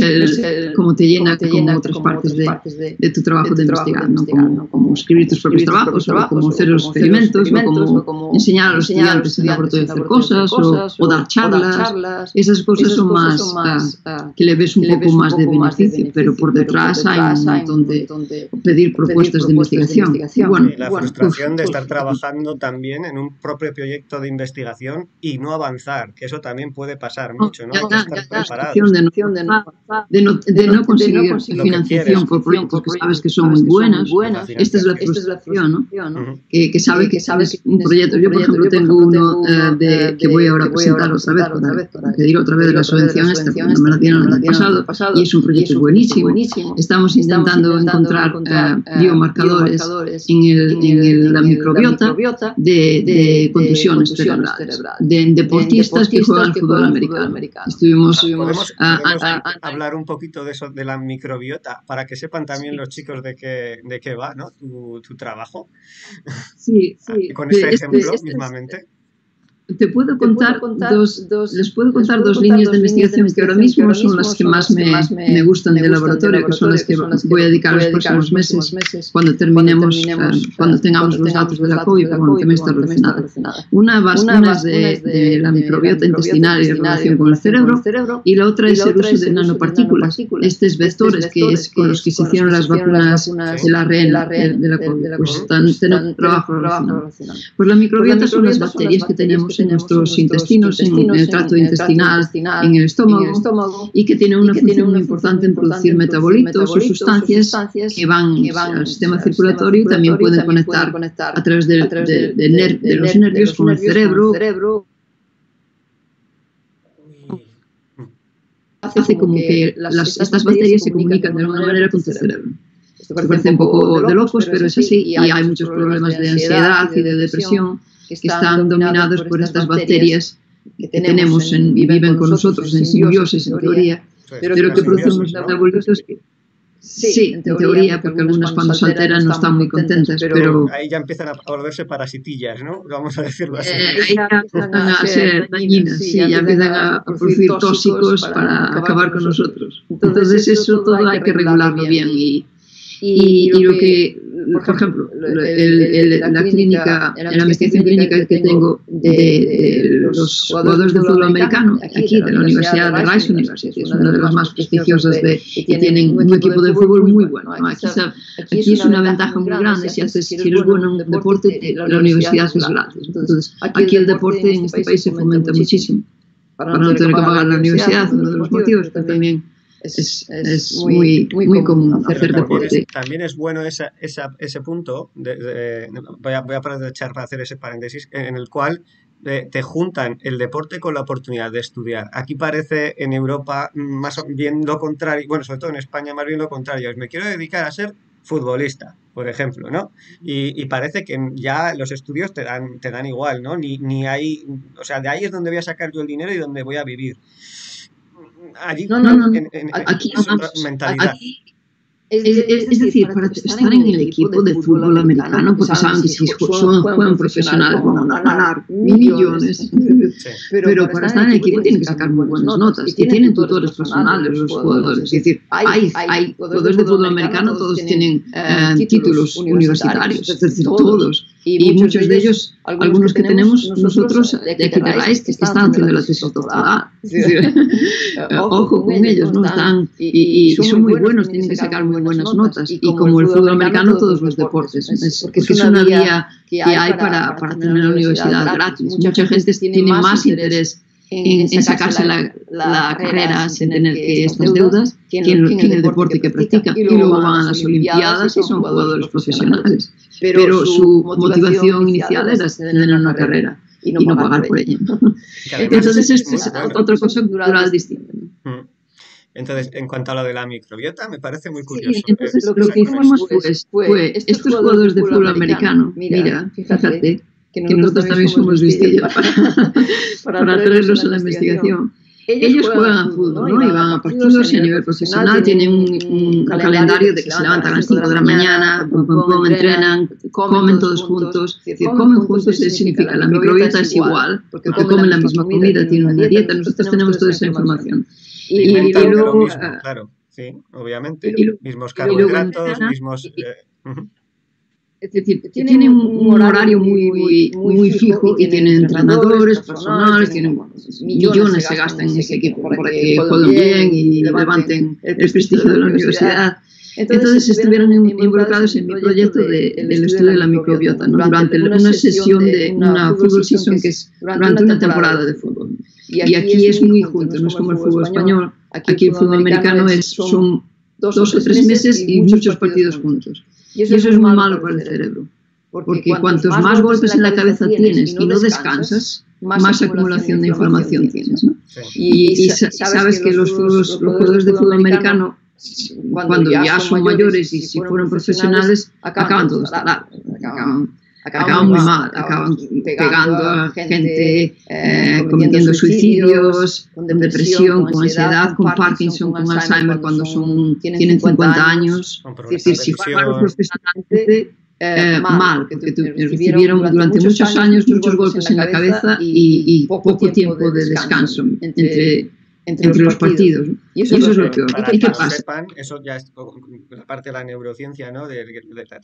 como te llena como otras partes de tu trabajo de investigar, ¿no? Como escribir tus propios trabajos, o como hacer los experimentos, o como enseñar a los estudiantes en el laboratorio a hacer cosas, o dar charlas. Esas cosas son más que le ves un poco más de beneficio, pero por detrás hay un montón de pedir propuestas de investigación. Y la frustración de estar trabajando también en un propio proyecto de investigación información y no avanzar, que eso también puede pasar mucho, ¿no? Ya, Hay que estar preparados. De no conseguir financiación por proyectos que sabes que son muy buenas. Esta es la frustración, ¿no? Que sabes que sabes un proyecto. Yo, por ejemplo, tengo uno que voy ahora a presentar otra vez, para pedir otra vez la subvención esta, porque no me la dieron el año pasado, y es un proyecto buenísimo. Estamos intentando encontrar biomarcadores en la microbiota de contusiones cerebrales, de deportistas que juegan al fútbol americano. ¿Podemos hablar un poquito de eso, de la microbiota, para que sepan también los chicos de qué va, ¿no? Tu trabajo. Sí. Con este ejemplo, mismamente. Les puedo contar dos líneas de investigación que ahora mismo son las que más me gustan del laboratorio, que son las que voy a dedicar los próximos meses cuando tengamos los datos de la COVID, porque también está relacionada. Una es de la microbiota intestinal y la relación con el cerebro, y la otra es el uso de nanopartículas. Estos vectores con los que se hicieron las vacunas del ARN de la COVID, pues tienen trabajo relacionado. Pues la microbiota son las bacterias que tenemos en nuestros intestinos, en el tracto intestinal, en el estómago, y que tienen una función muy importante en producir metabolitos o sustancias que van al sistema circulatorio y también pueden conectar a través de los nervios con el cerebro. Hace como que estas bacterias se comunican de alguna manera con tu cerebro. Esto parece un poco de locos, pero es así, y hay muchos problemas de ansiedad y de depresión que están dominados por estas bacterias que tenemos, viven con nosotros en simbiosis, en teoría, pero que producen unos metabolitos que... Sí, en teoría, porque algunas cuando se alteran no están muy contentas, pero... Ahí ya empiezan a volverse parasitillas, ¿no? Vamos a decirlo así. Ahí ya empiezan a ser dañinas, sí, ya empiezan a producir tóxicos para acabar con nosotros. Entonces eso todo hay que regularlo bien y lo que, por ejemplo, la investigación clínica que tengo de los jugadores de fútbol americano, aquí de la Universidad de Rice University, es una de las más prestigiosas que tienen un equipo de fútbol muy bueno. Aquí es una ventaja muy grande, si eres bueno en un deporte, la universidad es gratis. Entonces, aquí el deporte en este país se fomenta muchísimo. Para no tener que pagar la universidad, uno de los motivos, pero también es muy común hacer deporte. También es bueno ese punto, voy a aprovechar para hacer ese paréntesis, en el cual te juntan el deporte con la oportunidad de estudiar. Aquí parece en Europa más bien lo contrario, bueno, sobre todo en España más bien lo contrario, me quiero dedicar a ser futbolista, por ejemplo, ¿no? Y parece que ya los estudios te dan igual, ¿no? Ni hay, o sea, de ahí es donde voy a sacar yo el dinero y donde voy a vivir. Allí, aquí es otra mentalidad. Aquí, es decir, para estar en el equipo de fútbol americano, porque saben que si juegan profesionales van a ganar millones, Sí. pero para estar en el equipo tienen que sacar muy buenas notas, y tienen tutores personales los jugadores. Es decir, hay jugadores de fútbol americano, todos tienen títulos universitarios, es decir, todos. Y muchos de ellos, algunos que tenemos nosotros de aquí de Rice, que están haciendo la tesis doctoral. Ojo con ellos, ¿no? Están, y son muy buenos, tienen que sacar muy buenas notas. Y como el fútbol americano, todos los deportes. Porque es una vía que hay para tener la universidad gratis. Mucha gente tiene más interés en sacarse la carrera sin tener que estas deudas que en el deporte que practican. Y luego van a las Olimpiadas y son jugadores profesionales. Pero su motivación inicial era tener una carrera y no pagar por ella. Entonces esto es otra cosa cultural distinta. Entonces, en cuanto a lo de la microbiota, me parece muy curioso. Sí, entonces lo que hicimos fue estos jugadores de fútbol americano, mira, fíjate, que nosotros también somos listillos para traerlos a la investigación. Ellos juegan a fútbol, ¿no? Y van a partidos y a nivel profesional tienen un calendario de que se levantan a las 5 de la mañana, entrenan, comen todos juntos. Es decir, comen juntos significa la microbiota es igual, porque comen la misma comida, tienen una dieta, nosotros tenemos toda esa información. Y luego, mismo, claro, sí, obviamente, mismos carbohidratos, mismos... Es decir, tienen un horario muy fijo y tienen entrenadores, personales, tienen millones se gastan en ese equipo para que jueguen bien y levanten el prestigio de la universidad. Entonces estuvieron involucrados en mi proyecto del estudio de la microbiota, ¿no? Durante una sesión de una fútbol season, que es durante una temporada de fútbol. Y aquí es muy junto, no es como el fútbol español. Aquí el fútbol americano son 2 o 3 meses y muchos partidos juntos. Y eso es muy malo para el cerebro. Porque cuantos más golpes en la cabeza tienes y no descansas, más acumulación de información tienes, ¿no? Y sabes que los jugadores de fútbol americano, cuando ya son mayores y si fueron profesionales, acaban todos talados, acaban muy mal, acaban pegando a gente, cometiendo suicidios, con depresión, con ansiedad, con Parkinson, con Alzheimer cuando tienen 50 años. Es decir, si fueron profesionalmente, mal, porque recibieron durante muchos años muchos golpes en la cabeza y poco tiempo de descanso entre los partidos, ¿no? Y eso es lo peor. ¿Y qué pasa? Sepan, eso ya es la parte de la neurociencia, ¿no?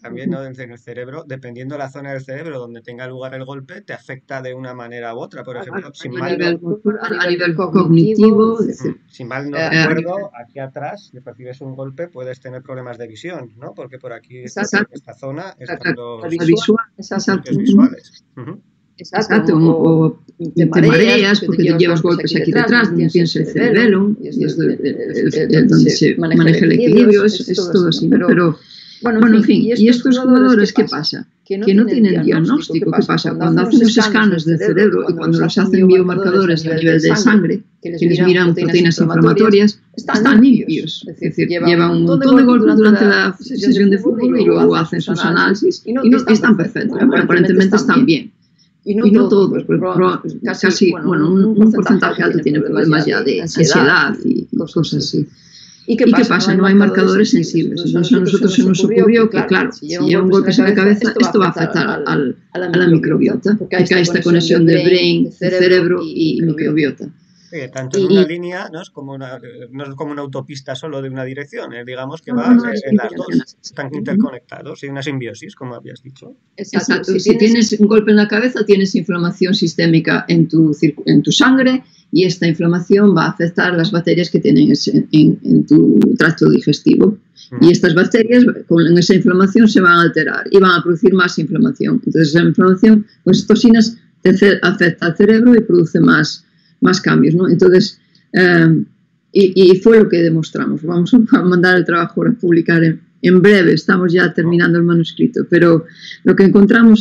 También, ¿no? En el cerebro, dependiendo de la zona del cerebro donde tenga lugar el golpe, te afecta de una manera u otra. Por ejemplo, a nivel cognitivo, si mal no recuerdo, aquí atrás, si percibes un golpe, puedes tener problemas de visión, ¿no? Porque por aquí, esta zona, están los visuales. Exacto, o te mareas porque te llevas golpes aquí detrás, donde tienes el cerebelo, y es donde se maneja el equilibrio, es todo así. Pero, bueno, en fin, ¿y estos jugadores qué pasa? Que no tienen diagnóstico. ¿Qué pasa? Cuando hacen los escanes del cerebro y cuando los hacen biomarcadores a nivel de sangre, que les miran proteínas inflamatorias, están limpios. Es decir, llevan un montón de golpes durante la sesión de fútbol y luego hacen sus análisis y no están perfectos, aparentemente están bien. Y no todos, pero casi, un porcentaje alto tiene problemas ya de ansiedad y cosas así. ¿Y qué pasa? No hay marcadores sensibles. Entonces a nosotros se nos ocurrió que, claro, si lleva un golpe en la cabeza, esto va a afectar a la microbiota, porque hay esta conexión de brain, cerebro y microbiota. Tanto en una línea no es como una autopista solo de una dirección, digamos que va en las dos, están interconectados, y una simbiosis, como habías dicho. Exacto, si tienes un golpe en la cabeza, tienes inflamación sistémica en tu sangre y esta inflamación va a afectar las bacterias que tienen en tu tracto digestivo. Y estas bacterias con esa inflamación se van a alterar y van a producir más inflamación. Entonces esa inflamación, pues toxinas, afecta al cerebro y produce más cambios, ¿no? Entonces, y fue lo que demostramos. Vamos a mandar el trabajo a publicar en breve, estamos ya terminando el manuscrito, pero lo que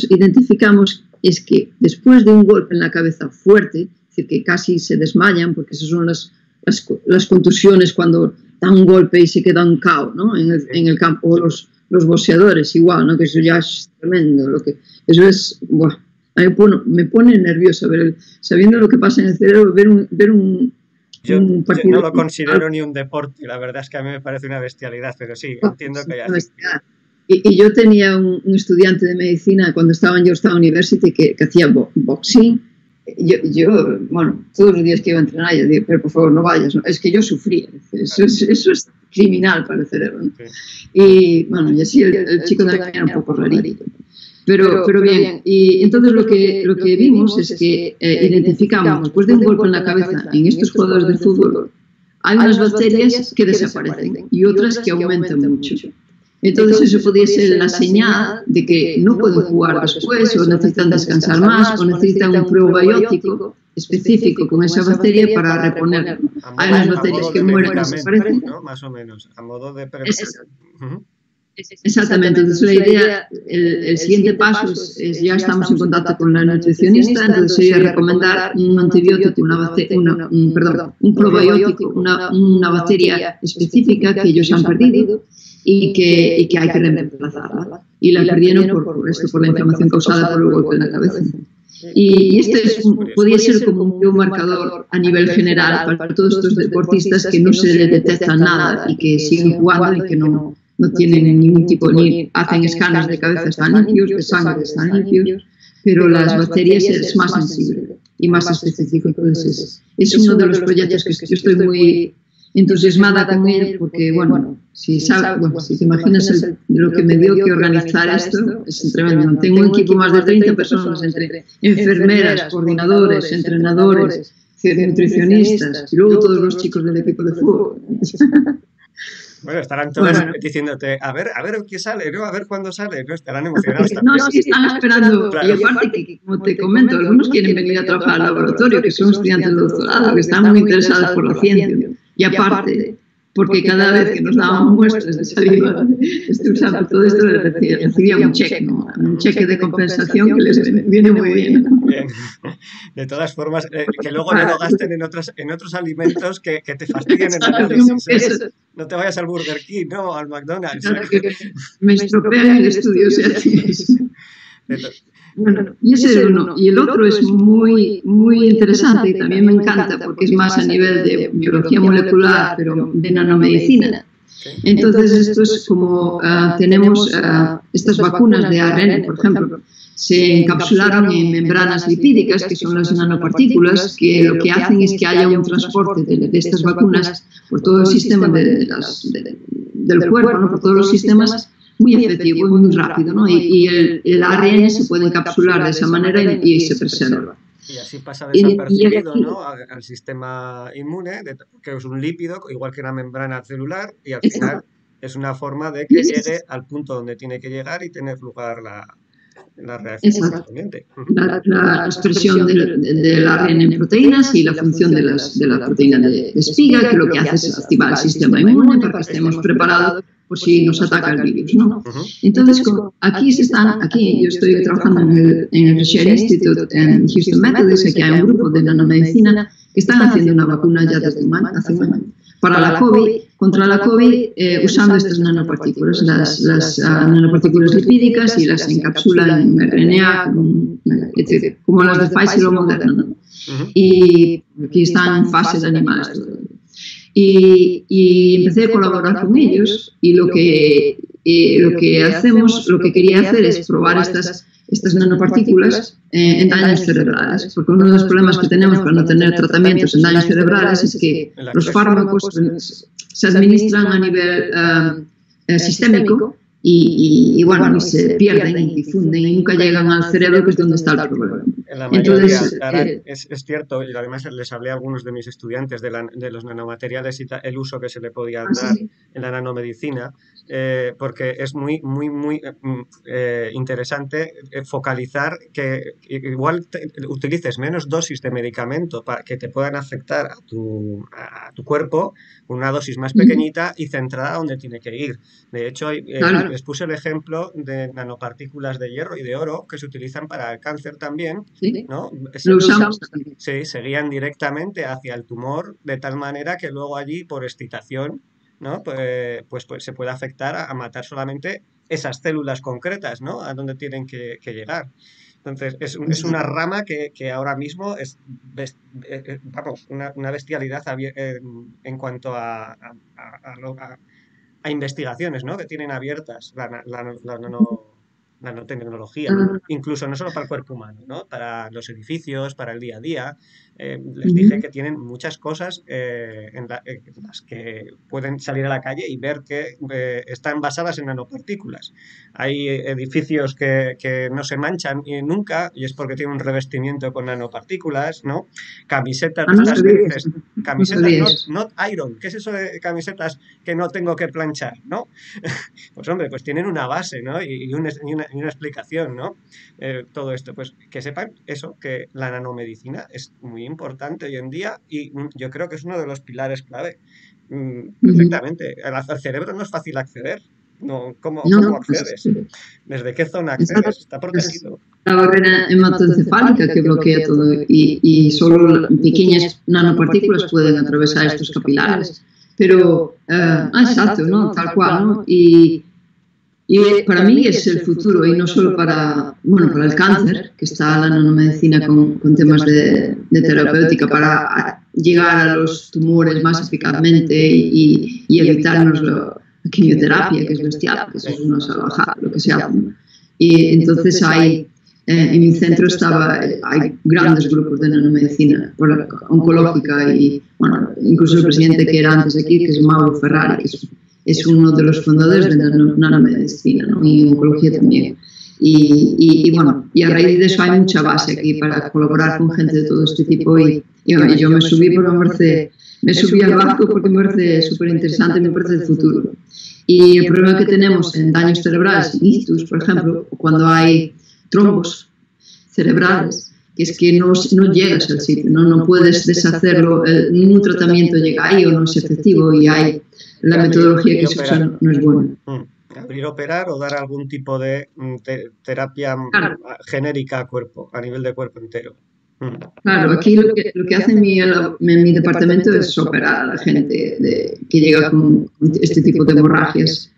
identificamos es que después de un golpe en la cabeza fuerte, es decir, que casi se desmayan, porque esas son las contusiones cuando dan un golpe y se queda un caos, ¿no? en el campo, o los boxeadores igual, ¿no? Que eso ya es tremendo, eso es, bueno, me pone nervioso sabiendo lo que pasa en el cerebro, ver un partido. Yo no lo considero ni un deporte, la verdad es que a mí me parece una bestialidad, pero sí, entiendo que ya es. Y yo tenía un estudiante de medicina cuando estaba en Georgetown University que hacía boxing. Yo, bueno, todos los días que iba a entrenar, yo digo, pero por favor no vayas, ¿no? Es que yo sufría, eso es criminal para el cerebro, ¿no? Sí. Y bueno, y así el chico también era un poco rarito. Pero bien, y entonces lo que vimos es que identificamos, después de un golpe en la cabeza en estos jugadores de fútbol, hay unas bacterias que desaparecen y otras que aumentan mucho. Entonces eso podría ser la señal de que no pueden jugar después, o necesitan descansar más, o necesitan un probiótico específico con esa bacteria para reponer. Hay unas bacterias que mueren y desaparecen, ¿no? Más o menos, a modo de Exactamente, entonces la idea, el siguiente paso es ya estamos en contacto con la nutricionista, entonces sería recomendar un antibiótico, un probiótico, una bacteria específica que ellos han perdido y que hay que reemplazarla. Y la perdieron por la inflamación causada por el golpe en la cabeza. Y podría ser como un biomarcador a nivel general para todos estos deportistas que no se les detecta nada y que siguen jugando y que no tienen ningún tipo, ni hacen escáneres de cabeza, están limpios, de sangre están limpios, pero las bacterias es más sensible y más específico. Entonces, es uno de los proyectos que yo estoy muy entusiasmada con él, porque, bueno, si te imaginas lo que me dio que organizar esto, es tremendo. Tengo un equipo más de 30 personas, entre enfermeras, coordinadores, entrenadores, nutricionistas, y luego todos los chicos del equipo de fútbol. Bueno, estarán todos Bueno, diciéndote, a ver qué sale, ¿no? A ver cuándo sale, ¿no? Estarán emocionados no, también. sí, están esperando. Y Claro. aparte que, como te comento, algunos quieren venir a trabajar al laboratorio, que son estudiantes de doctorado, que están muy interesados por la ciencia. Y aparte, porque cada vez que nos daban muestras de saliva, todo esto recibía un cheque, ¿no? Un cheque de compensación que les viene muy bien, ¿no? Bien. De todas formas, que luego no lo gasten en otros alimentos que te fastidian el análisis, ¿eh? No te vayas al Burger King, ¿no? Al McDonald's. Me estropean el estudio, o sea, bueno, y ese es uno. Y el otro es muy, muy interesante y también me encanta porque es más a nivel de biología molecular, pero de nanomedicina. Entonces, esto es como tenemos estas vacunas de ARN, por ejemplo, se encapsularon en membranas lipídicas, que son las nanopartículas, que lo que hacen es que haya un transporte de estas vacunas por todo el sistema del cuerpo, ¿no? Por todos los sistemas, muy efectivo y muy rápido, ¿no? Y el ARN se puede encapsular de esa manera y se preserva. Y así pasa desapercibido, ¿no? Al sistema inmune, que es un lípido, igual que una membrana celular, y al final es una forma de que llegue al punto donde tiene que llegar y tener lugar la reacción correspondiente. La expresión del ARN en proteínas y la función de la proteína de espiga, que lo que hace es activar el sistema inmune para que estemos preparados por si nos ataca el virus, ¿no? Entonces, aquí yo estoy trabajando en el Research Institute en Houston Methodist, aquí hay un grupo de nanomedicina que están haciendo una vacuna ya desde hace un año para la COVID, contra la COVID, usando estas nanopartículas, las nanopartículas lipídicas, y las encapsulan en RNA, etc., como las de Pfizer o Moderna, ¿no? Y aquí están en fase de animales. Y empecé a colaborar con ellos, y lo que quería hacer es probar estas nanopartículas en daños cerebrales, porque uno de los problemas que tenemos para no tener tratamientos en daños cerebrales es que los fármacos se administran a nivel sistémico y bueno, y se pierden y difunden y nunca llegan al cerebro, que es donde está el problema. En la mayoría, es cierto, y además les hablé a algunos de mis estudiantes de los nanomateriales y el uso que se le podía dar en la nanomedicina, porque es muy interesante focalizar que igual utilices menos dosis de medicamento para que te puedan afectar a tu cuerpo, una dosis más pequeñita y centrada donde tiene que ir. De hecho, les puse el ejemplo de nanopartículas de hierro y de oro que se utilizan para el cáncer también, ¿no? Lo usamos también. Sí, seguían directamente hacia el tumor, de tal manera que luego allí, por excitación, ¿no? Pues se puede afectar a matar solamente esas células concretas, ¿no? A donde tienen que llegar. Entonces, es una rama que ahora mismo es una bestialidad en cuanto a investigaciones, ¿no? Que tienen abiertas la nanotecnología, incluso no solo para el cuerpo humano, ¿no? Para los edificios, para el día a día. Les dije que tienen muchas cosas en las que pueden salir a la calle y ver que están basadas en nanopartículas. Hay edificios que no se manchan nunca, y es porque tienen un revestimiento con nanopartículas, ¿no? Camisetas de estas que dices, camisetas not iron. ¿Qué es eso de camisetas que no tengo que planchar, ¿no? Pues hombre, pues tienen una base, ¿no? Y una explicación, ¿no? Todo esto, pues que sepan eso, que la nanomedicina es muy importante hoy en día, y yo creo que es uno de los pilares clave. Perfectamente. Al cerebro no es fácil acceder. No, ¿cómo accedes? ¿Desde qué zona accedes? Está protegido. La barrera hematoencefálica que bloquea todo, y solo pequeñas nanopartículas pueden atravesar estos capilares. Pero, exacto, ¿no? Tal cual, ¿no? Y para mí es el futuro, y no solo para el cáncer, que está la nanomedicina con temas de terapéutica para llegar a los tumores más eficazmente y evitarnos la quimioterapia, que es bestial, que es una salvajada, lo que sea. Y entonces en mi centro hay grandes grupos de nanomedicina oncológica, y bueno, incluso el presidente que era antes aquí, que es Mauro Ferrari, que es uno de los fundadores de la nanomedicina, ¿no? Y oncología también. Bueno, y a raíz de eso hay mucha base aquí para colaborar con gente de todo este tipo y yo me subí porque me subí al barco porque me parece súper interesante, me parece el futuro. Y el problema que tenemos en daños cerebrales, ictus, por ejemplo, cuando hay trombos cerebrales, que es que no llegas al sitio, no puedes deshacerlo, ningún tratamiento llega ahí o no es efectivo y la metodología que se usa no es buena. Abrir, operar o dar algún tipo de terapia genérica a cuerpo, a nivel de cuerpo entero. Claro, aquí lo que hace mi departamento es operar a la gente que llega con este tipo de hemorragias,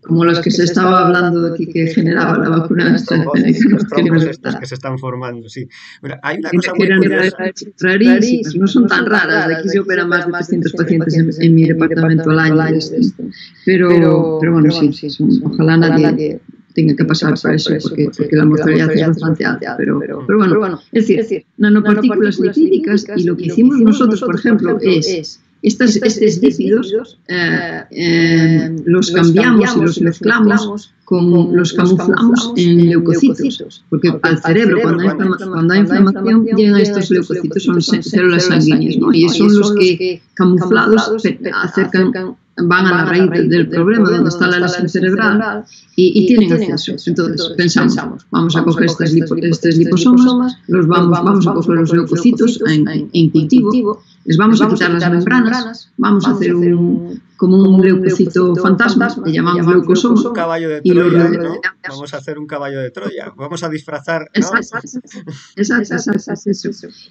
como los que se estaba hablando aquí que generaba la vacuna AstraZeneca. Los trombos estos que se están formando, sí. Bueno, hay una cosa muy curiosa. Rarísimas, no son tan raras. Aquí se operan más de 300 pacientes en mi departamento al año. Pero bueno, sí, ojalá nadie tenga que pasar por eso, porque la mortalidad es bastante alta. Pero bueno, es decir, nanopartículas lipídicas, y lo que hicimos nosotros, por ejemplo, es estos lípidos los cambiamos y los mezclamos los camuflamos en leucocitos, porque al cerebro cuando hay inflamación llegan estos leucocitos, son células sanguíneas, ¿no? Y son los que camuflados van a la raíz del problema, donde está la lesión cerebral, y tienen acceso. Entonces pensamos, vamos a coger estos liposomas, vamos a coger los leucocitos en cultivo, les vamos a quitar las membranas, vamos a hacer como un leucocito fantasma, le llamamos leucosoma. Un caballo de Troya, ¿no? Vamos a hacer un caballo de Troya, vamos a disfrazar, ¿no? Exacto.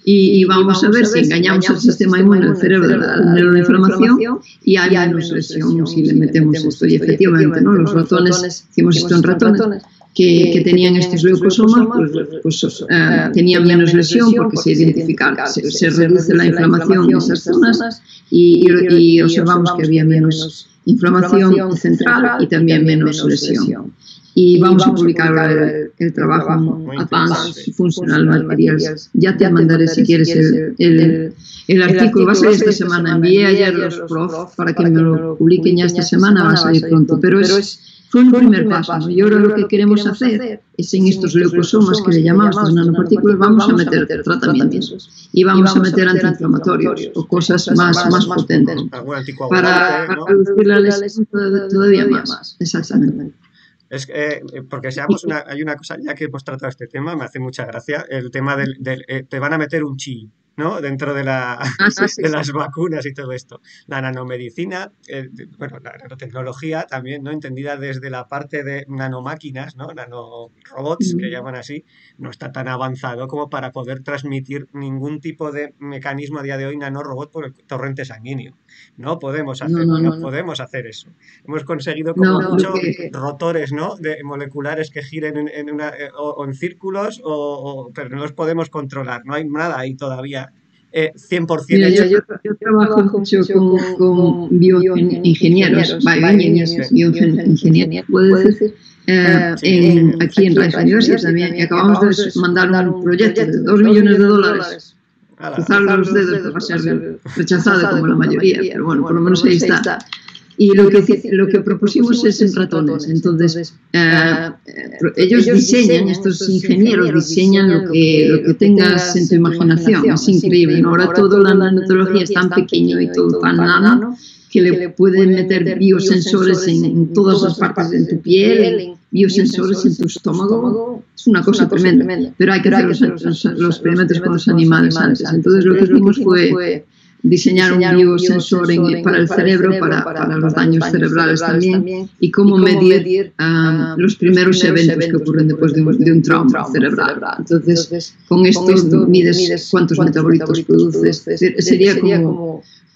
Y vamos a ver si engañamos al sistema inmune del cerebro de la inflamación y hay menos lesión si le metemos esto. Y efectivamente, ¿no? Los ratones, hicimos esto en ratones, que tenían estos leucosomas, pues tenían menos lesión porque se reduce la inflamación en esas zonas y observamos que había menos inflamación central y también menos lesión. Y vamos a publicar el trabajo Advanced Functional Materials. Ya te mandaré si quieres el artículo. Va a salir esta semana. Envié ayer los prof para que me lo publiquen ya esta semana, va a salir pronto. Pero fue un primer paso, ¿no? Y ahora lo que queremos hacer es en estos leucosomas que le llamamos, estas nanopartículas, vamos a meter tratamientos y vamos a meter antiinflamatorios o cosas más potentes para reducir la lesión todavía más. Exactamente. Es porque hay una cosa, ya que hemos tratado este tema, me hace mucha gracia, el tema te van a meter un chip, ¿no? Dentro de las vacunas y todo esto. La nanomedicina, la nanotecnología también, ¿no? Entendida desde la parte de nanomáquinas, ¿no? Nanorobots, que llaman así, no está tan avanzado como para poder transmitir ningún tipo de mecanismo a día de hoy nanorobot por el torrente sanguíneo. No podemos hacerlo, no podemos hacer eso. Hemos conseguido como muchos rotores, ¿no? De moleculares que giren o en círculos, pero no los podemos controlar. No hay nada ahí todavía 100% Mira, yo trabajo mucho con bioingenieros, puedo decir, aquí en Rice University también, y acabamos de mandar un proyecto de $2 millones. Cruzar los dedos que va a ser rechazado como la mayoría, pero bueno, por lo menos ahí está. Y lo que propusimos es en ratones. Entonces, ellos diseñan, estos ingenieros diseñan lo que tengas en tu imaginación. Es increíble, ¿no? Ahora toda la nanotecnología es tan pequeño y todo tan nano que le pueden meter biosensores en todas las partes de tu piel, biosensores en tu estómago. Es una cosa tremenda. Pero hay que hacer los experimentos con los animales antes. Entonces, lo que hicimos fue diseñar un biosensor para el cerebro, para los daños cerebrales también, y cómo medir los primeros eventos que ocurren después de un trauma cerebral. Entonces, con esto mides cuántos metabolitos produces. Sería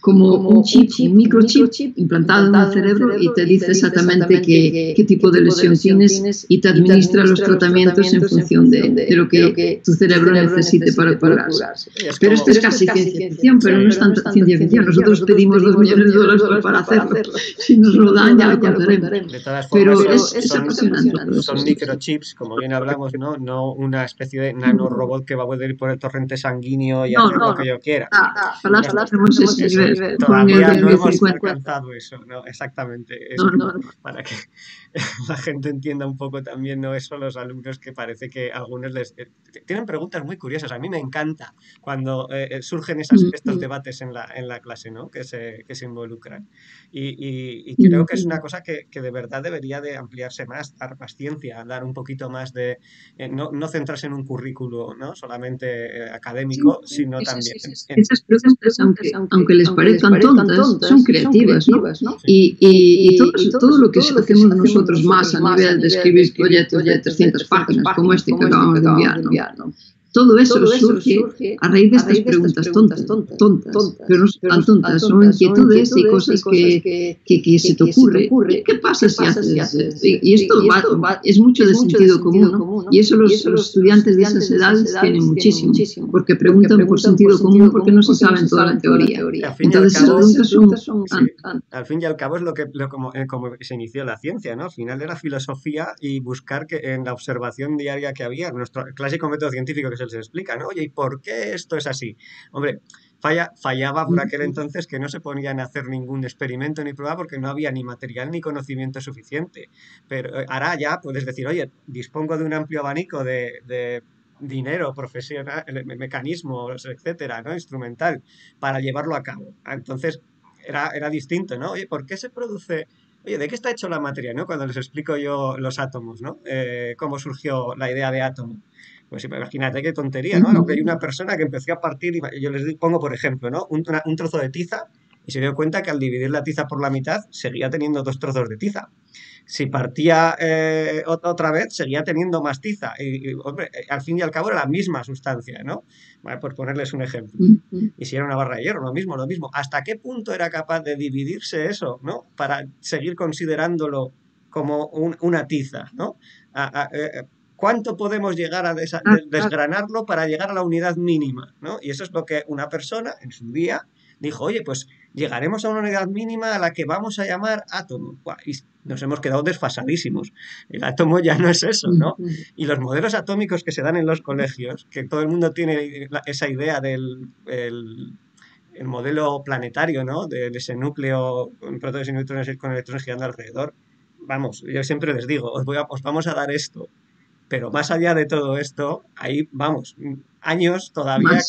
como un chip, un microchip implantado en el cerebro y te dice exactamente qué tipo de lesión tienes y te administra los tratamientos en función de lo que tu cerebro necesite para curarse. Pero esto es casi ciencia ficción, pero no es tanta ciencia ficción. Nosotros pedimos $2 millones para hacerlo. Si nos lo dan, ya lo contaremos. De todas formas, pero es apasionante. Son microchips, como bien hablamos, no una especie de nanorobot que va a poder ir por el torrente sanguíneo y hacer lo que yo quiera. Tenemos ese nivel. con el Todavía no hemos 2050. alcanzado eso, ¿no? Exactamente. Es No, no. para que la gente entienda un poco también, no eso los alumnos que parece que algunos les... tienen preguntas muy curiosas. A mí me encanta cuando surgen estos debates en la clase, ¿no? Que se involucran. Y creo que es una cosa que de verdad debería de ampliarse más, dar más ciencia, dar un poquito más de... no centrarse en un currículo, ¿no? Solamente Sí, académico, sino también esas preguntas, aunque les parezcan tontas, son creativas, ¿no? sí, Y todo lo que hacemos nosotros más a nivel de escribir proyectos de 300 páginas, como este que acabamos de enviar, ¿no? Todo eso surge a raíz de estas preguntas tontas, pero no son tan tontas, son inquietudes y cosas que se te ocurre. ¿Qué pasa si haces? Y esto es mucho de sentido común, ¿no? Y eso los estudiantes de esas edades tienen muchísimo, porque preguntan por sentido común porque no se saben toda la teoría. Entonces esas preguntas son... Al fin y al cabo es como se inició la ciencia, ¿no? Al final era filosofía y buscar que en la observación diaria que había, nuestro clásico método científico que se les explica, ¿no? Oye, ¿y por qué esto es así? Hombre, fallaba por aquel entonces que no se ponían a hacer ningún experimento ni prueba porque no había ni material ni conocimiento suficiente. Pero ahora ya puedes decir, oye, dispongo de un amplio abanico de dinero profesional, mecanismos, etcétera, ¿no? Instrumental para llevarlo a cabo. Entonces era distinto, ¿no? Oye, ¿por qué se produce? Oye, ¿de qué está hecho la materia, ¿no? Cuando les explico yo los átomos, ¿no? Cómo surgió la idea de átomo. Pues imagínate qué tontería, ¿no? Aunque hay una persona que empezó a partir, yo les pongo, por ejemplo, ¿no? Un trozo de tiza y se dio cuenta que al dividir la tiza por la mitad seguía teniendo dos trozos de tiza. Si partía otra vez, seguía teniendo más tiza. Hombre, al fin y al cabo era la misma sustancia, ¿no? Vale, por ponerles un ejemplo. Y si era una barra de hierro, lo mismo, lo mismo. ¿Hasta qué punto era capaz de dividirse eso, ¿no? Para seguir considerándolo como una tiza, ¿no? ¿Cuánto podemos llegar a desgranarlo para llegar a la unidad mínima, ¿no? Y eso es lo que una persona en su día dijo, oye, pues llegaremos a una unidad mínima a la que vamos a llamar átomo. Buah, y nos hemos quedado desfasadísimos. El átomo ya no es eso, ¿no? Y los modelos atómicos que se dan en los colegios, que todo el mundo tiene esa idea del el modelo planetario, ¿no? De ese núcleo con protones y neutrones con electrones girando alrededor. Vamos, yo siempre les digo, os vamos a dar esto, pero más allá de todo esto, ahí vamos, años todavía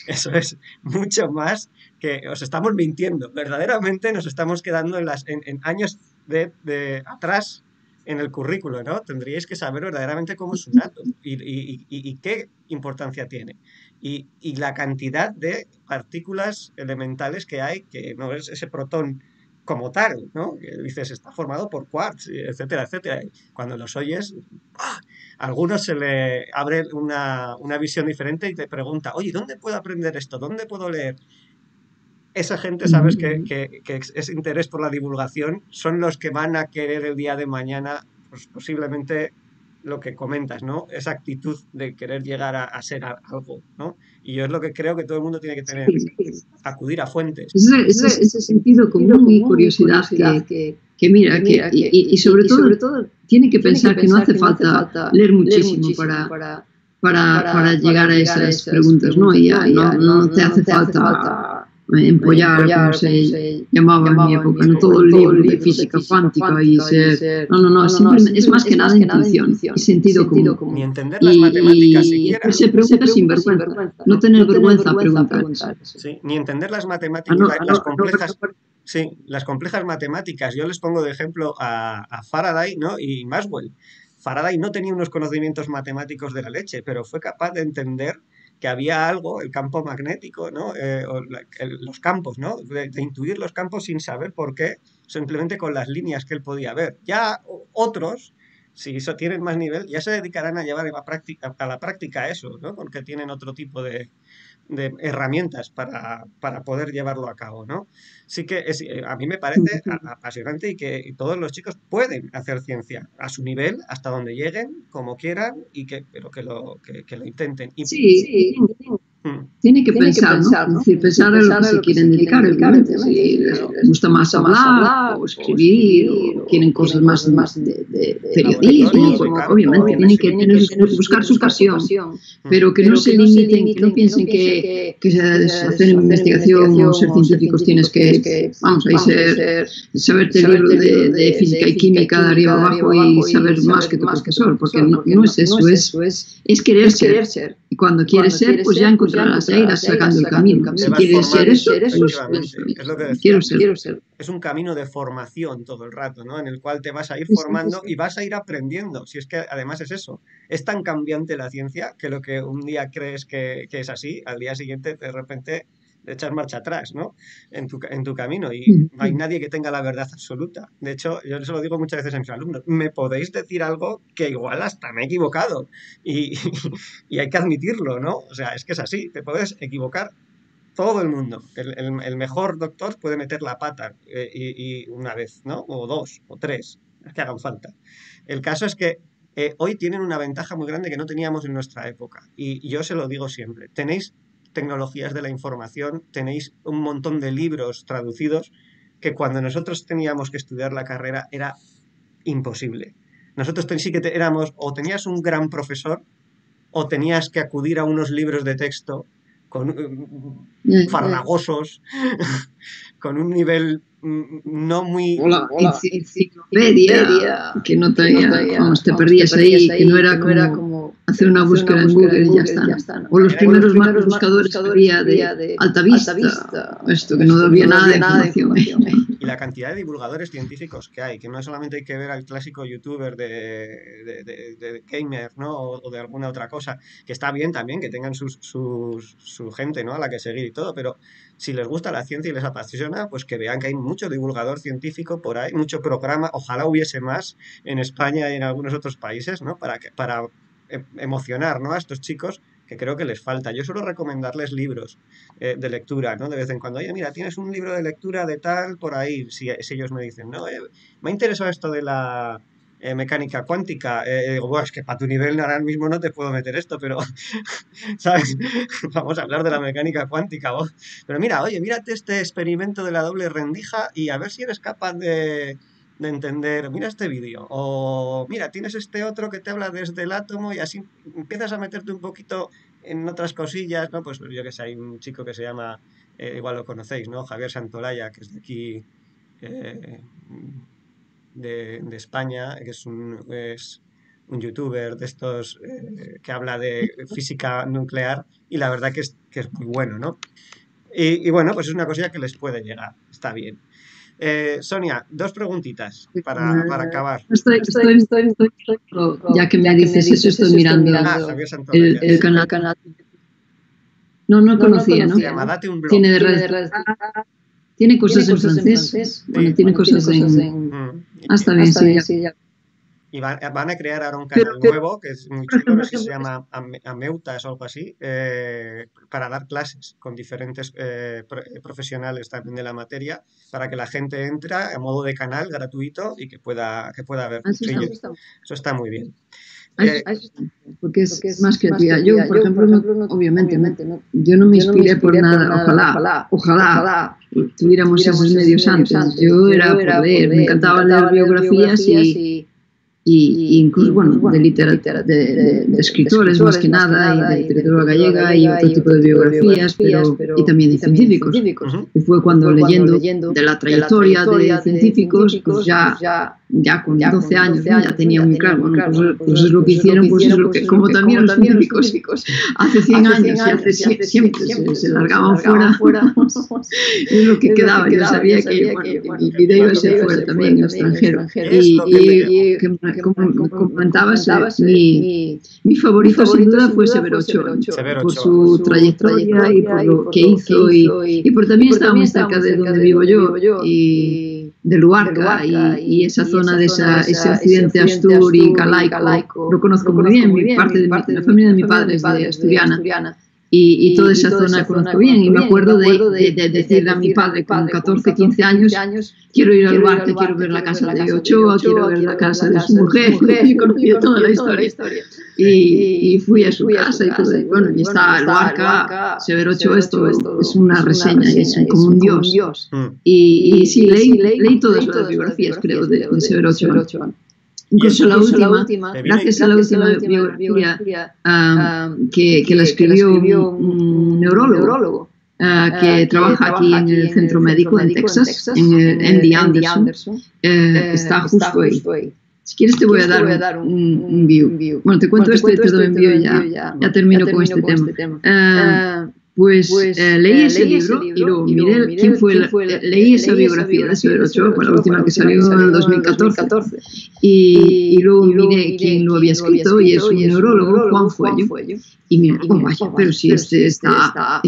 eso es mucho más que os estamos mintiendo. Verdaderamente nos estamos quedando en años de atrás en el currículo, ¿no? Tendríais que saber verdaderamente cómo es un átomo y qué importancia tiene. Y la cantidad de partículas elementales que hay, que no es ese protón como tal, ¿no? Que dices, está formado por quarks, etcétera, etcétera. Y cuando los oyes, ¡ah! A algunos se le abre una visión diferente y te pregunta, oye, ¿dónde puedo aprender esto? ¿Dónde puedo leer? Esa gente, sabes que ese interés por la divulgación son los que van a querer el día de mañana, pues posiblemente lo que comentas, ¿no? Esa actitud de querer llegar a ser algo, ¿no? Y yo es lo que creo que todo el mundo tiene que tener, acudir a fuentes. Ese sentido común y curiosidad que mira, y sobre todo tiene que pensar que no hace falta leer muchísimo para llegar a esas preguntas, ¿no? Y ya no te hace falta empollar, como se llamaba en mi época, ¿no? Todo el libro de física cuántica y ser... No, es más que nada intuición y sentido común. Ni entender las matemáticas siquiera. Se pregunta sin vergüenza, no tener vergüenza a preguntar. Sí, ni entender las matemáticas, las complejas... Sí, las complejas matemáticas. Yo les pongo de ejemplo a Faraday, ¿no? Y Maxwell. Faraday no tenía unos conocimientos matemáticos de la leche, pero fue capaz de entender que había algo, el campo magnético, ¿no? Los campos, ¿no? De intuir los campos sin saber por qué, simplemente con las líneas que él podía ver. Ya otros, si eso tienen más nivel, ya se dedicarán a llevar a la práctica eso, ¿no? Porque tienen otro tipo de herramientas para poder llevarlo a cabo, ¿no? Sí que a mí me parece apasionante y que todos los chicos pueden hacer ciencia a su nivel, hasta donde lleguen, como quieran, pero que lo intenten. Sí, tiene que pensar, ¿no? Es decir, pensar a lo que se quieren dedicar, obviamente. Si les gusta más hablar, o escribir, o quieren cosas más de periodismo, pues, obviamente tienen que buscar su pasión, pero que no se limiten, que no piensen que hacer investigación o ser científicos tienes que, vamos, ahí saberte el libro de física y química de arriba abajo y saber más que tu profesor, porque no es eso, es querer ser. Y cuando quieres ser, pues ya encontrarás, ya irás sacando el camino. Si quieres ser eso, pues es lo que quiero decía, ser. es un camino de formación todo el rato, ¿no? En el cual te vas a ir formando y vas a ir aprendiendo. Si es que además es eso, es tan cambiante la ciencia que lo que un día crees que es así, al día siguiente de repente echas marcha atrás, ¿no? En tu camino, y no hay nadie que tenga la verdad absoluta. De hecho, yo se lo digo muchas veces a mis alumnos, me podéis decir algo que igual hasta me he equivocado y hay que admitirlo, ¿no? O sea, es que es así, te puedes equivocar todo el mundo. El mejor doctor puede meter la pata y una vez, ¿no? O dos, o tres, las que hagan falta. El caso es que hoy tienen una ventaja muy grande que no teníamos en nuestra época, y yo se lo digo siempre. Tenéis tecnologías de la información, tenéis un montón de libros traducidos que cuando nosotros teníamos que estudiar la carrera era imposible. Nosotros sí que éramos, o tenías un gran profesor, o tenías que acudir a unos libros de texto farragosos, con un nivel no muy... Hola. Enciclopedia, que no te perdías ahí, que no era como hacer una búsqueda en Google y ya está. O los primeros buscadores que había de Alta Vista, esto que no había nada de información. Y la cantidad de divulgadores científicos que hay, que no solamente hay que ver al clásico youtuber de gamer, ¿no? O de alguna otra cosa, que está bien también, que tengan su gente, ¿no? A la que seguir y todo, pero si les gusta la ciencia y les apasiona, pues que vean que hay mucho divulgador científico por ahí, mucho programa, ojalá hubiese más en España y en algunos otros países, ¿no? Para emocionar, ¿no? A estos chicos, que creo que les falta. Yo suelo recomendarles libros de lectura, ¿no? De vez en cuando, oye, mira, tienes un libro de lectura de tal por ahí, si ellos me dicen, no, me ha interesado esto de la mecánica cuántica, digo, bueno, es que para tu nivel ahora mismo no te puedo meter esto, pero, ¿sabes? Vamos a hablar de la mecánica cuántica, vos. Pero mira, oye, mírate este experimento de la doble rendija y a ver si eres capaz de entender, mira este vídeo, o mira, tienes este otro que te habla desde el átomo, y así empiezas a meterte un poquito en otras cosillas, ¿no? Pues yo que sé, hay un chico que se llama, igual lo conocéis, ¿no? Javier Santolaya, que es de aquí, de España, que es un youtuber de estos que habla de física nuclear, y la verdad que es muy bueno, ¿no? Y bueno, pues es una cosilla que les puede llegar, está bien. Sonia, dos preguntitas para acabar. Estoy, ya que me dices eso, estoy mirando el canal. No conocía, ¿no? Se llama Date un Blog. Tiene cosas en francés. Bueno, tiene cosas en... Está bien, sí. Y van a crear ahora un canal nuevo, que es muy chulo, no sé si se llama Ameutas o algo así, para dar clases con diferentes profesionales también de la materia, para que la gente entre a modo de canal gratuito y que pueda ver. Eso está muy bien. Porque es más creativa. Yo, por ejemplo, obviamente, yo no me inspiré por nada. Ojalá tuviéramos esos medios antes. Yo era por leer, me encantaba leer biografías y incluso, bueno, de escritores más que nada, y de literatura gallega y otro tipo de biografías, y también de científicos. Y fue cuando leyendo de la trayectoria de científicos, pues ya con 12 años ya tenía muy claro, bueno, pues es lo que hicieron, pues es lo que, como también los científicos hace 100 años y hace siempre se largaban fuera, es lo que quedaba. Yo sabía que, bueno, mi video iba a ser fuera también en el extranjero. Y como comentabas, mi favorito sin duda fue Severo Ochoa, por su trayectoria y por lo que hizo, y por también estaba muy cerca de donde vivo yo, y de Luarca, y esa zona de ese occidente asturi, galaico, lo conozco muy bien. Mi parte de la familia de mi padre es de asturiana, y toda esa zona conozco bien. Y me acuerdo de decirle a mi padre con 14, 15 años, quiero ir al Luarca, quiero ver la casa de Ochoa, quiero ver la casa de su mujer. Y conocía toda la historia. Y fui a su casa y todo. Bueno, y está el Luarca, Severo Ochoa, esto es una reseña, es como un dios. Y sí, leí todas las biografías, creo, de Severo Ochoa. Incluso la última, gracias a la última biografía que la escribió un neurólogo que trabaja aquí en el centro médico en Texas, en MD Anderson, está justo ahí. Si quieres te voy a dar un view. Bueno, te cuento esto y te doy un view y ya termino con este tema. Pues leí ese libro y luego miré quién fue leí esa biografía de Severo Ochoa, fue la última que salió en el 2014, y luego miré quién lo había escrito y es un neurólogo, Juan Fuello. Y mira, oh vaya, pero si este es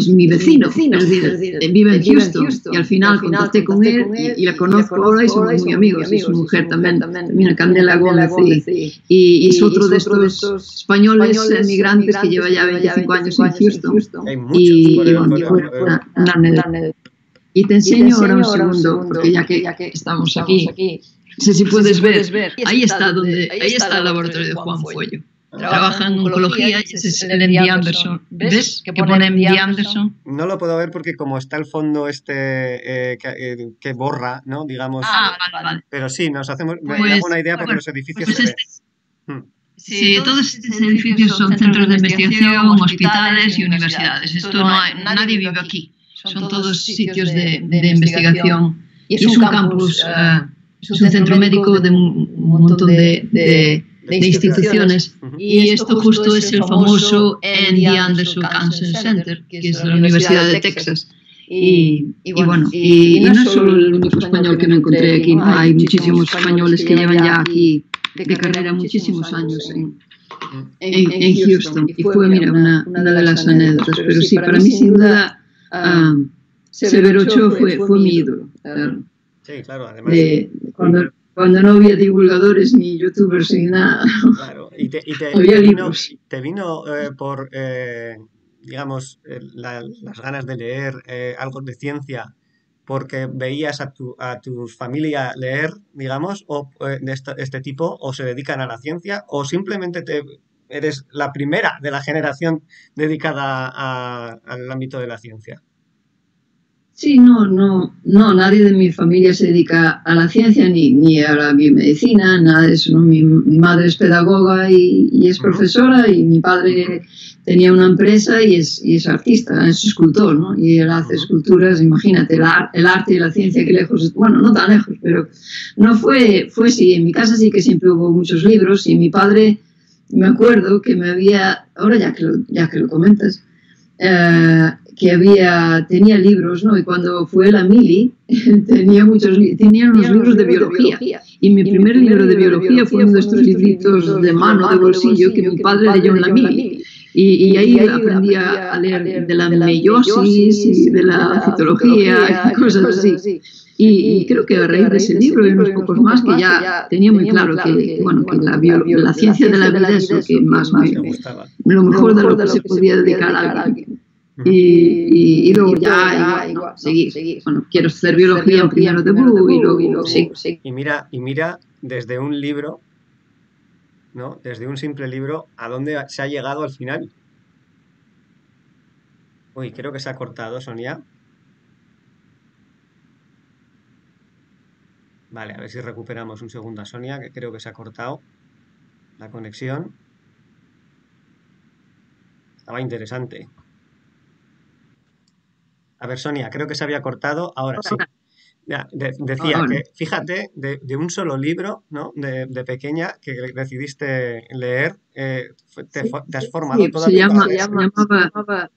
mi vecino, es decir, vive en Houston, y al final contacté con él y la conozco ahora y somos muy amigos, y su mujer también Candela Gómez, y es otro de estos españoles emigrantes que lleva ya 25 años en Houston. Y te enseño ahora un segundo, porque ya que estamos aquí, no sé si puedes ver, ahí está el laboratorio de Juan Fuello. Trabaja en oncología y ese es el MD Anderson. ¿Ves que pone MD Anderson? No lo puedo ver porque como está el fondo que borra, ¿no? Digamos. Vale. Pero sí, me hago una idea porque los edificios se ven. Sí, todos estos edificios son centros de investigación, hospitales y universidades. Nadie vive aquí. Son todos sitios de investigación. Y es un campus, es un centro médico de un montón de instituciones. Y esto justo es el famoso MD Anderson Cancer Center, que es la Universidad de Texas. Y no es solo el único español que me encontré aquí, ¿no? Hay muchísimos españoles que llevan ya aquí de carrera muchísimos años en Houston. Y fue, mira, una de las anécdotas. Pero sí, para mí sin duda Severo Ochoa fue mi ídolo. Sí, claro, además. Cuando no había divulgadores ni youtubers ni nada. Claro, y te vino por, digamos, las ganas de leer algo de ciencia porque veías a tu familia leer, digamos, o de este tipo, o se dedican a la ciencia, o simplemente eres la primera de la generación dedicada al ámbito de la ciencia. Sí, no, nadie de mi familia se dedica a la ciencia ni a la biomedicina, nada de eso, ¿no? Mi madre es pedagoga y es profesora, y mi padre tenía una empresa y es artista, es escultor, ¿no? Y él hace esculturas, imagínate, el arte y la ciencia, que lejos, bueno, no tan lejos, pero no fue sí, en mi casa sí que siempre hubo muchos libros, y mi padre, me acuerdo que ahora ya que lo comentas, tenía libros, ¿no? Y cuando fue la mili, tenía unos libros de biología. Y mi primer libro de biología fue uno de estos libritos de mano, de bolsillo, que mi padre leyó en la mili. Y ahí aprendí a leer de la meiosis y de la citología y cosas así. Y creo que a raíz de ese libro y unos pocos más, que ya tenía muy claro que la ciencia de la vida es lo que más me gustaba, lo mejor de lo que se podía dedicar a alguien. Y luego igual, seguir. Bueno, quiero hacer biología en primero de BU y luego sí. Y mira desde un libro, ¿no? Desde un simple libro, ¿a dónde se ha llegado al final? Uy, creo que se ha cortado, Sonia. Vale, a ver si recuperamos un segundo a Sonia, que creo que se ha cortado la conexión. Estaba interesante. A ver, Sonia, creo que se había cortado, ahora sí. Ya, decía que, fíjate, de un solo libro, ¿no? De pequeña, que decidiste leer, te has formado toda tu vida. Se llamaba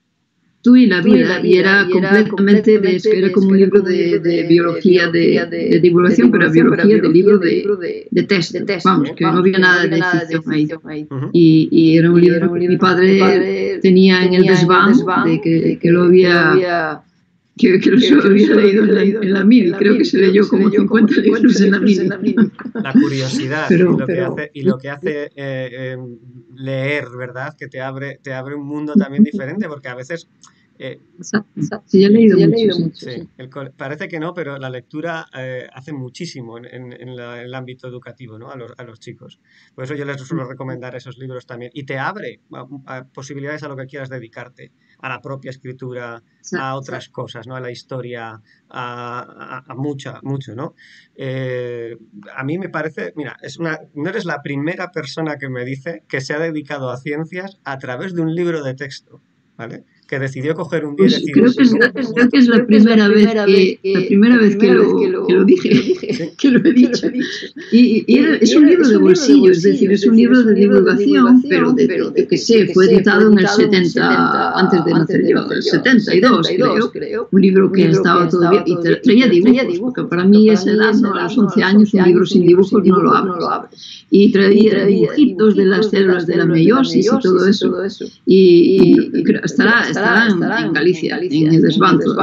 Tú y la vida, y era completamente era como un libro de biología de divulgación, pero biología de libro de test, vamos, que no había nada de ficción ahí. Y era un libro que mi padre tenía en el desván, de que lo había que los había leído en la mili. Creo que se leyó como 50 libros en la mili. La curiosidad Pero, y lo que hace leer, ¿verdad? Que te abre un mundo también diferente, porque a veces sí, he leído mucho. sí, parece que no, pero la lectura hace muchísimo el ámbito educativo, ¿no? A los chicos. Por eso yo les suelo recomendar esos libros también. Y te abre a posibilidades a lo que quieras dedicarte, a la propia escritura, a otras cosas, ¿no? A la historia, a mucho, ¿no? A mí me parece, mira, no eres la primera persona que me dice que se ha dedicado a ciencias a través de un libro de texto, ¿vale? Que decidió coger un día y decir... Creo que es la primera vez que lo dije, ¿sí? Que lo he dicho. Y es un libro de bolsillo, es decir, es un libro de divulgación, pero de que sé, fue editado en el 70, antes de nacer yo, el 72, creo. Un libro que estaba todavía, y traía dibujos, porque para mí esa edad, ¿no? A los 11 años, un libro sin dibujos no lo abro. Y traía dibujitos de las células de la meiosis y todo eso. Y estará en Galicia, en el desbanco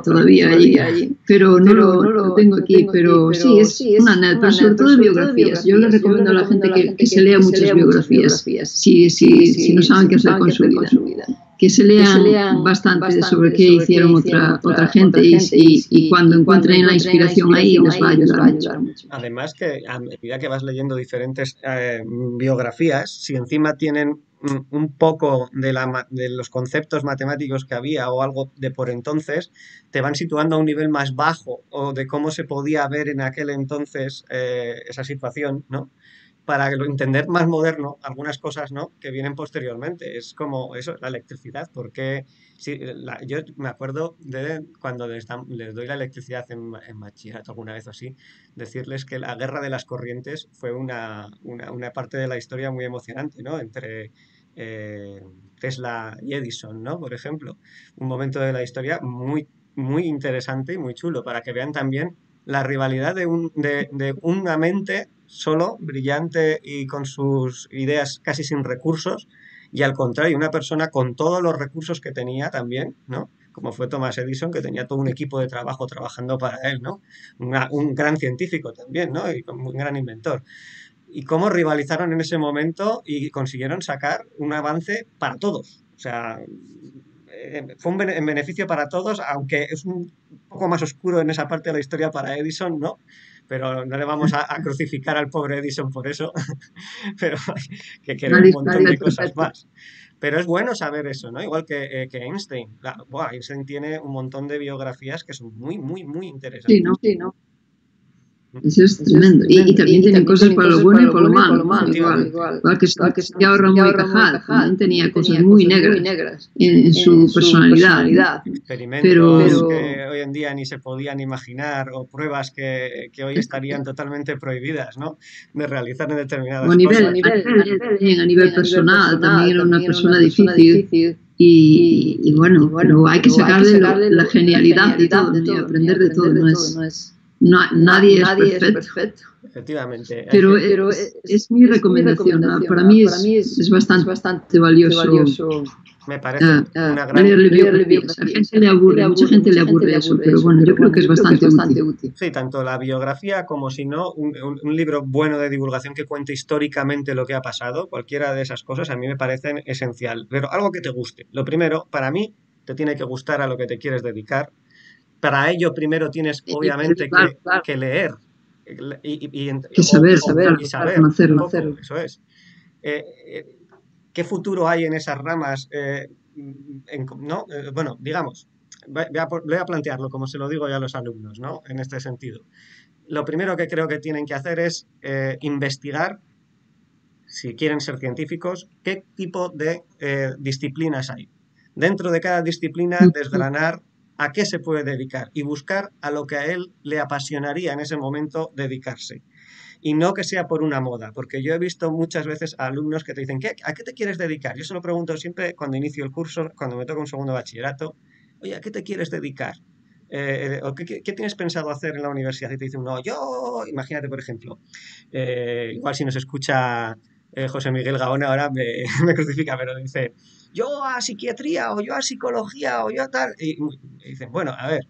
todavía allí. Pero no lo tengo aquí, pero sí, es una net, pero sobre todo de biografías. Yo le recomiendo a la gente que se lea muchas biografías, si no saben qué hacer con su vida. Que se lean bastante sobre qué hicieron otra gente y cuando encuentren la inspiración ahí les va a ayudar mucho. Además que a medida que vas leyendo diferentes biografías, si encima tienen un poco de los conceptos matemáticos que había o algo de por entonces, te van situando a un nivel más bajo o de cómo se podía ver en aquel entonces esa situación, ¿no? Para entender más moderno algunas cosas, ¿no? Que vienen posteriormente. Es como eso, la electricidad, porque yo me acuerdo de cuando les doy la electricidad en bachillerato alguna vez o así, decirles que la guerra de las corrientes fue una parte de la historia muy emocionante, ¿no? Entre Tesla y Edison, ¿no? Por ejemplo, un momento de la historia muy, muy interesante y muy chulo, para que vean también la rivalidad de una mente solo, brillante y con sus ideas casi sin recursos, y al contrario, una persona con todos los recursos que tenía también, ¿no? Como fue Thomas Edison, que tenía todo un equipo de trabajo trabajando para él, ¿no? Un gran científico también, ¿no? Y un gran inventor. Y cómo rivalizaron en ese momento y consiguieron sacar un avance para todos. O sea, fue en beneficio para todos, aunque es un poco más oscuro en esa parte de la historia para Edison, ¿no? Pero no le vamos a crucificar al pobre Edison por eso, pero que queda un montón de cosas más. Pero es bueno saber eso, ¿no? Igual que Einstein. Einstein tiene un montón de biografías que son muy, muy, muy interesantes. Sí, ¿no? Eso es tremendo. Y también tienen cosas para lo bueno y para lo malo. Igual que Santiago Ramón y Cajal también tenía cosas muy negras en su personalidad. Experimentos que hoy en día ni se podían imaginar, o pruebas que hoy estarían totalmente prohibidas, ¿no? De realizar en determinadas cosas. A nivel personal también era una persona difícil. Y bueno, pero hay que sacarle la genialidad de todo, y aprender de todo. Nadie es perfecto. Efectivamente. Pero es mi recomendación. Para mí es bastante valioso. Me parece una gran... leer biografías. A gente le aburre, mucha gente le aburre eso, pero bueno, yo creo que es bastante útil. Sí, tanto la biografía como si no, un libro bueno de divulgación que cuente históricamente lo que ha pasado, cualquiera de esas cosas a mí me parecen esencial. Pero algo que te guste. Lo primero, para mí, te tiene que gustar a lo que te quieres dedicar. Para ello, primero tienes, obviamente, que leer y saber, conocer un poco, eso es. ¿Qué futuro hay en esas ramas? ¿No? Bueno, digamos, voy a plantearlo como se lo digo ya a los alumnos, ¿no? En este sentido. Lo primero que creo que tienen que hacer es investigar, si quieren ser científicos, qué tipo de disciplinas hay. Dentro de cada disciplina, desgranar a qué se puede dedicar y buscar a lo que a él le apasionaría en ese momento dedicarse. Y no que sea por una moda, porque yo he visto muchas veces a alumnos que te dicen, ¿a qué te quieres dedicar? Yo se lo pregunto siempre cuando inicio el curso, cuando me toca un segundo bachillerato, oye, ¿a qué te quieres dedicar? ¿O qué tienes pensado hacer en la universidad? Y te dicen, no, yo, imagínate, por ejemplo, igual si nos escucha José Miguel Gaona ahora me crucifica, pero dice, yo a psiquiatría o yo a psicología o yo a tal. Y dicen, bueno, a ver,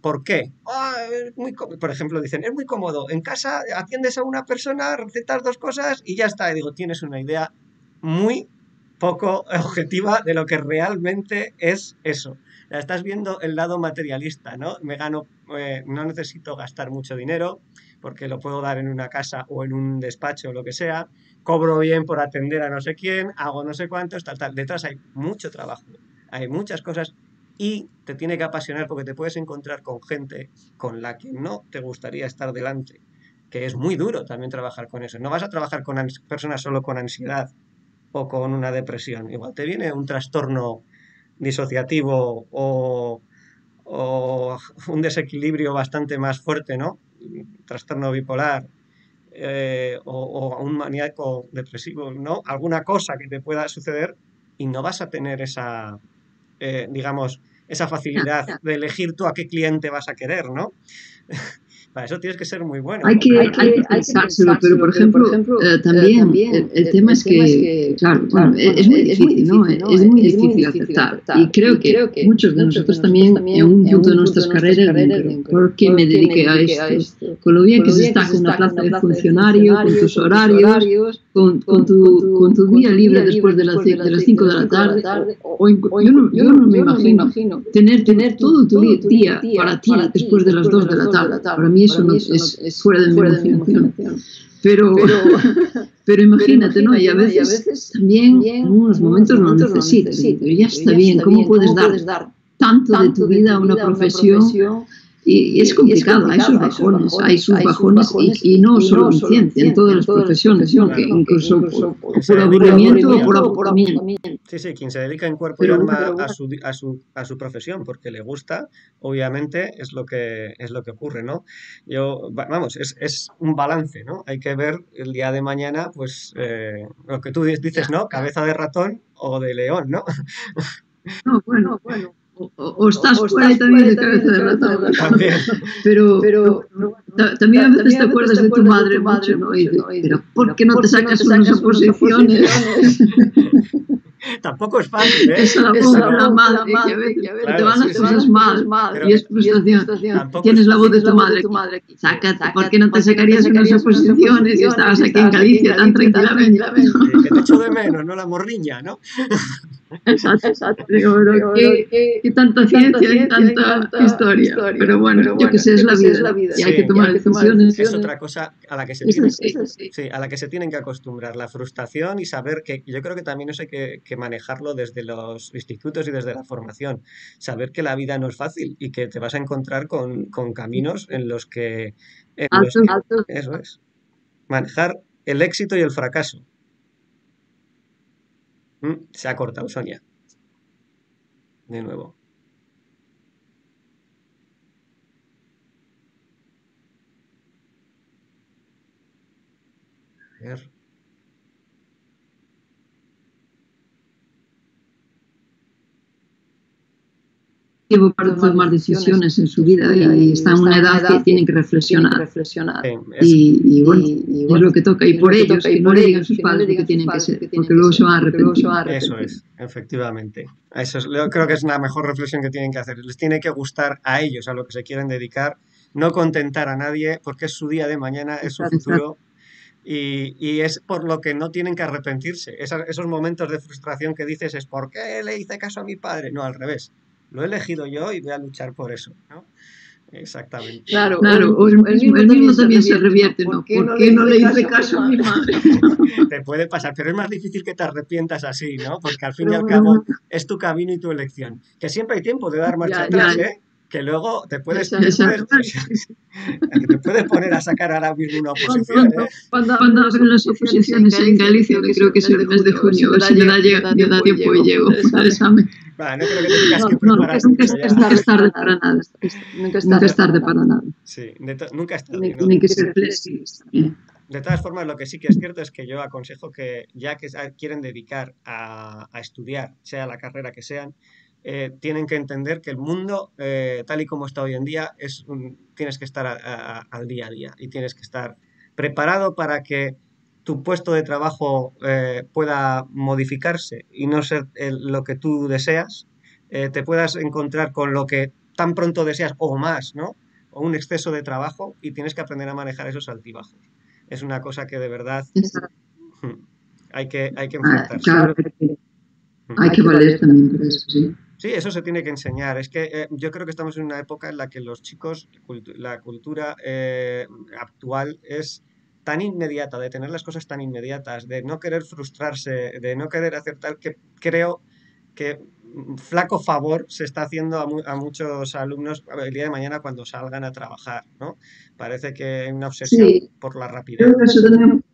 ¿por qué? "Ah, por ejemplo, dicen, es muy cómodo. En casa atiendes a una persona, recetas dos cosas y ya está. Y digo, tienes una idea muy poco objetiva de lo que realmente es eso. La estás viendo el lado materialista, ¿no? No necesito gastar mucho dinero porque lo puedo dar en una casa o en un despacho o lo que sea, cobro bien por atender a no sé quién, hago no sé cuántos, tal, tal. Detrás hay mucho trabajo, hay muchas cosas y te tiene que apasionar porque te puedes encontrar con gente con la que no te gustaría estar delante, que es muy duro también trabajar con eso. No vas a trabajar con personas solo con ansiedad o con una depresión. Igual te viene un trastorno disociativo o un desequilibrio bastante más fuerte, ¿no? Trastorno bipolar o un maníaco depresivo, ¿no? Alguna cosa que te pueda suceder y no vas a tener esa, digamos, esa Ya. facilidad de elegir tú a qué cliente vas a querer, ¿no? Para eso tienes que ser muy bueno, Hay porque que, hay que pensárselo, pero por ejemplo, también el tema es que, claro, bueno, es muy difícil, ¿no? Es muy difícil aceptar. Y creo que muchos de nosotros también en un punto de nuestras carreras dicen, pero ¿por qué me dediqué a esto? Con lo bien que se está con una plaza de funcionario, con tus horarios, con tu día libre después de las 5 de la tarde, yo no me imagino tener todo tu día para ti después de las 2 de la tarde. Para mí eso no es fuera de mi imaginación. Pero, pero imagínate, ¿no? Y a veces también en unos momentos lo necesitas. Pero ya está bien, ¿cómo puedes dar tanto de tu vida a una profesión? Y es complicado, hay sus bajones y no solo en ciencia, en todas las profesiones, ¿no? Que claro, incluso quien se por dedica en cuerpo aburrimiento y o por alma. aburrimiento. Sí, sí, quien se dedica en cuerpo y Pero alma bueno, a su profesión, porque le gusta, obviamente es lo que ocurre, ¿no? Vamos, es un balance, ¿no? Hay que ver el día de mañana, pues, lo que tú dices, ya, ¿no? Cabeza de ratón o de león, ¿no? no, bueno, o estás fuera y también de cabeza de ratón. También. Pero bueno, también a veces te acuerdas de tu madre mucho, ¿no? Y dices, pero ¿por qué no te sacas unas oposiciones? Tampoco es fácil, ¿eh? Esa la voz de una madre que a veces te Claro, van sí, las sí. cosas mal Pero y es frustración. tampoco es Tienes la voz fácil. de tu madre aquí. Sácate, ¿por qué no te sacarías unas oposiciones y estabas aquí en Galicia tan tranquilamente? Sí, que te echo de menos, ¿no? La morriña, ¿no? Exacto. Digo, pero qué tanta ciencia y tanta historia. Pero bueno, yo que sé, es la vida, ¿no? Y hay que Sí, tomar decisiones. es otra cosa a la que se Es tienen, así. sí, a la que se tienen que acostumbrar, la frustración y saber que yo creo que también eso hay que manejarlo desde los institutos y desde la formación. Saber que la vida no es fácil y que te vas a encontrar con caminos en los que, Alto. eso es, manejar el éxito y el fracaso. Se ha cortado, Sonia, de nuevo. A ver. Tiempo para tomar decisiones en su vida y está en una edad que tienen que reflexionar. Sí, Y bueno, es lo que toca. Y por ellos, que no le digan a sus padres lo que tienen que ser, porque luego se van a arrepentir. eso es, efectivamente. Yo creo que es la mejor reflexión que tienen que hacer. Les tiene que gustar a ellos, a lo que se quieren dedicar, no contentar a nadie, porque es su día de mañana, es su Exacto. futuro, y es por lo que no tienen que arrepentirse. Esos momentos de frustración que dices es ¿por qué le hice caso a mi padre? No, al revés. Lo he elegido yo y voy a luchar por eso, ¿no? Exactamente. Claro, o el mismo también se revierte, ¿no? ¿Por qué no le hice caso a mi madre? Te puede pasar, pero es más difícil que te arrepientas así, ¿no? Porque al fin y Pero al bueno, cabo es tu camino y tu elección. Que siempre hay tiempo de dar marcha ya, atrás, ¿eh? Que luego exacto. te puedes poner a sacar ahora mismo una oposición, Cuando, ¿eh? cuando abren las oposiciones en Galicia, que creo que es el mes de junio, a ver si me da tiempo y llego al examen. Va, no creo que te tengas que No, preparar nunca mucho ya. es tarde para nada. Nunca es tarde para nada. Sí, nunca es tarde, ¿no? Tienen que ser flexibles también. De todas formas, lo que sí que es cierto es que yo aconsejo que ya que quieren dedicar a estudiar, sea la carrera que sean, tienen que entender que el mundo, tal y como está hoy en día, tienes que estar al día a día y tienes que estar preparado para que tu puesto de trabajo pueda modificarse y no ser lo que tú deseas, te puedas encontrar con lo que tan pronto deseas o más, ¿no? O un exceso de trabajo y tienes que aprender a manejar esos altibajos. Es una cosa que de verdad hay que enfrentarse. Claro, hay que valer también por eso, sí. Sí, eso se tiene que enseñar. Es que yo creo que estamos en una época en la que los chicos, la cultura actual es tan inmediata, de tener las cosas tan inmediatas, de no querer frustrarse, de no querer aceptar, que creo que flaco favor se está haciendo a muchos alumnos el día de mañana cuando salgan a trabajar, ¿no? Parece que hay una obsesión Sí, por la rapidez. creo que eso también,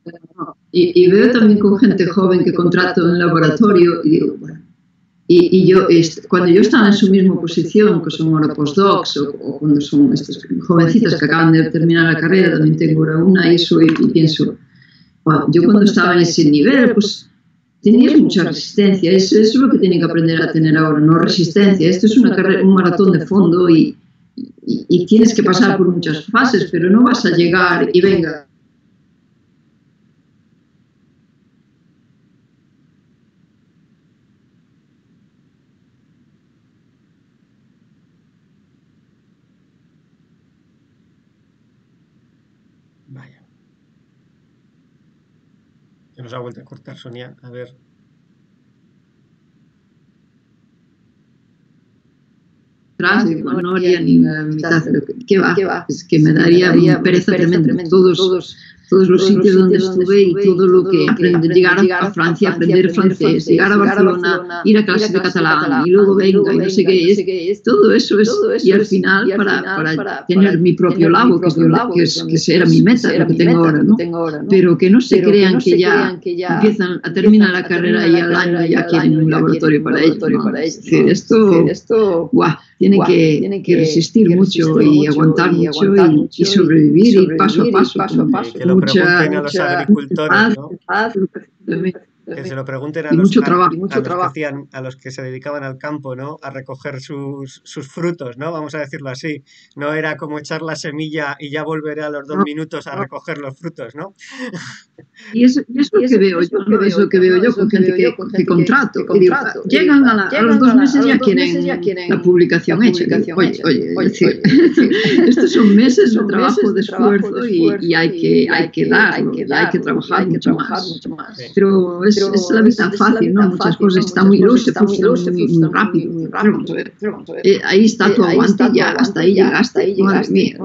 y veo también con gente joven que contrato en el laboratorio y digo, bueno, y yo, cuando yo estaba en su misma posición, que son ahora postdocs o cuando son estas jovencitas que acaban de terminar la carrera, también tengo ahora una ISO y pienso, wow, yo cuando estaba en ese nivel, pues tenías mucha resistencia. Eso es lo que tienen que aprender a tener ahora, no resistencia. Esto es una carrera, un maratón de fondo y tienes que pasar por muchas fases, pero no vas a llegar y venga. Vaya. Se nos ha vuelto a cortar, Sonia. A ver. Atrás, digo, no haría ni la mitad, pero ¿qué va? Es que me daría pereza tremenda. Todos los sitios donde estuve y todo lo que aprendí, llegar a Francia, aprender francés, llegar a Barcelona, ir a clases de catalán y luego venga y no sé qué es, todo eso es, y al final para tener mi propio labo, que era mi meta, lo que tengo ahora, ¿no? Pero que no se crean que ya empiezan a terminar la carrera y al año ya quieren un laboratorio para ellos, ¿no? Es decir, esto, guau, tienen que resistir mucho y aguantar mucho y sobrevivir y paso a paso. Que lo pregunten a los agricultores, ¿no? Que se lo pregunten a los a los que se dedicaban al campo, ¿no? A recoger sus frutos, ¿no? Vamos a decirlo así. No era como echar la semilla y ya volveré a los 2 minutos a recoger los frutos, ¿no? Y eso que veo yo, ¿no? Es lo que veo yo con gente que contrato. Llegan a los 2 meses ya quieren la publicación hecha. Oye, estos son meses de trabajo, de esfuerzo y hay que darlo, hay que trabajar mucho más. Pero es la vida fácil, ¿no? Muchas cosas están muy luz, se frustran muy rápido. Ahí está tu aguante y ya, hasta ahí llegaste. Madre mía,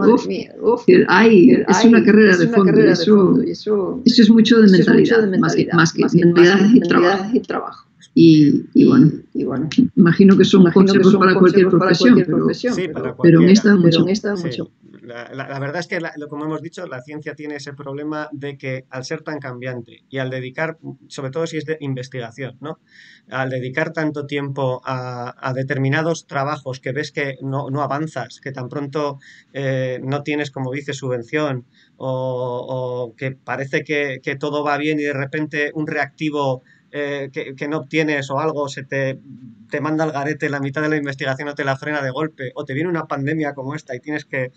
es una carrera de fondo. Eso es mucho de mentalidad, más que mentalidad y trabajo. Y bueno, imagino que son consejos para cualquier profesión, pero en esta mucho. Sí. La verdad es que, como hemos dicho, la ciencia tiene ese problema de que al ser tan cambiante y al dedicar, sobre todo si es de investigación, ¿no? Al dedicar tanto tiempo a determinados trabajos que ves que no avanzas, que tan pronto no tienes, como dices, subvención o que parece que todo va bien y de repente un reactivo que no obtienes o algo te manda al garete la mitad de la investigación o te la frena de golpe o te viene una pandemia como esta y tienes que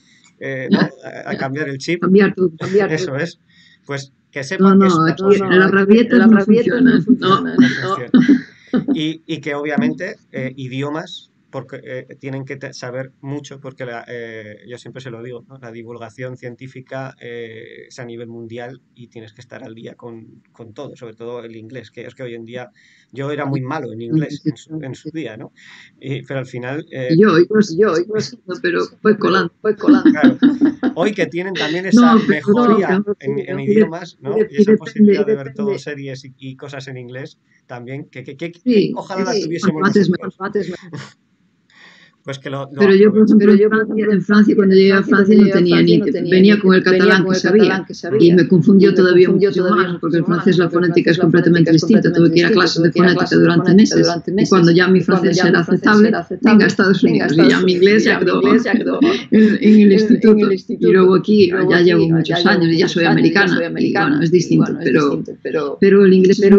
¿no? a cambiar el chip. Cambiar todo. Eso es. Pues que sepan que la rabieta no funciona. Y que obviamente idiomas porque tienen que saber mucho porque yo siempre se lo digo, ¿no? La divulgación científica es a nivel mundial y tienes que estar al día con todo, sobre todo el inglés, que es que hoy en día yo era muy malo en inglés en su día, ¿no? Pero al final... Yo, pero fue colando. Claro. Hoy que tienen también esa mejoría en idiomas, ¿no? Y esa posibilidad de ver todo series y cosas en inglés también, que ojalá la tuviésemos nosotros. Pues que pero yo, por ejemplo, en Francia, cuando llegué a Francia no tenía ni... Venía con el catalán que sabía y me confundió todavía mucho más porque en francés la fonética es completamente distinta. Tuve que ir a clases de fonética durante meses y cuando ya mi francés era aceptable, venga a Estados Unidos y ya mi inglés ya quedó en el instituto. Y luego aquí ya llevo muchos años y ya soy americana y bueno, es distinto, pero el inglés es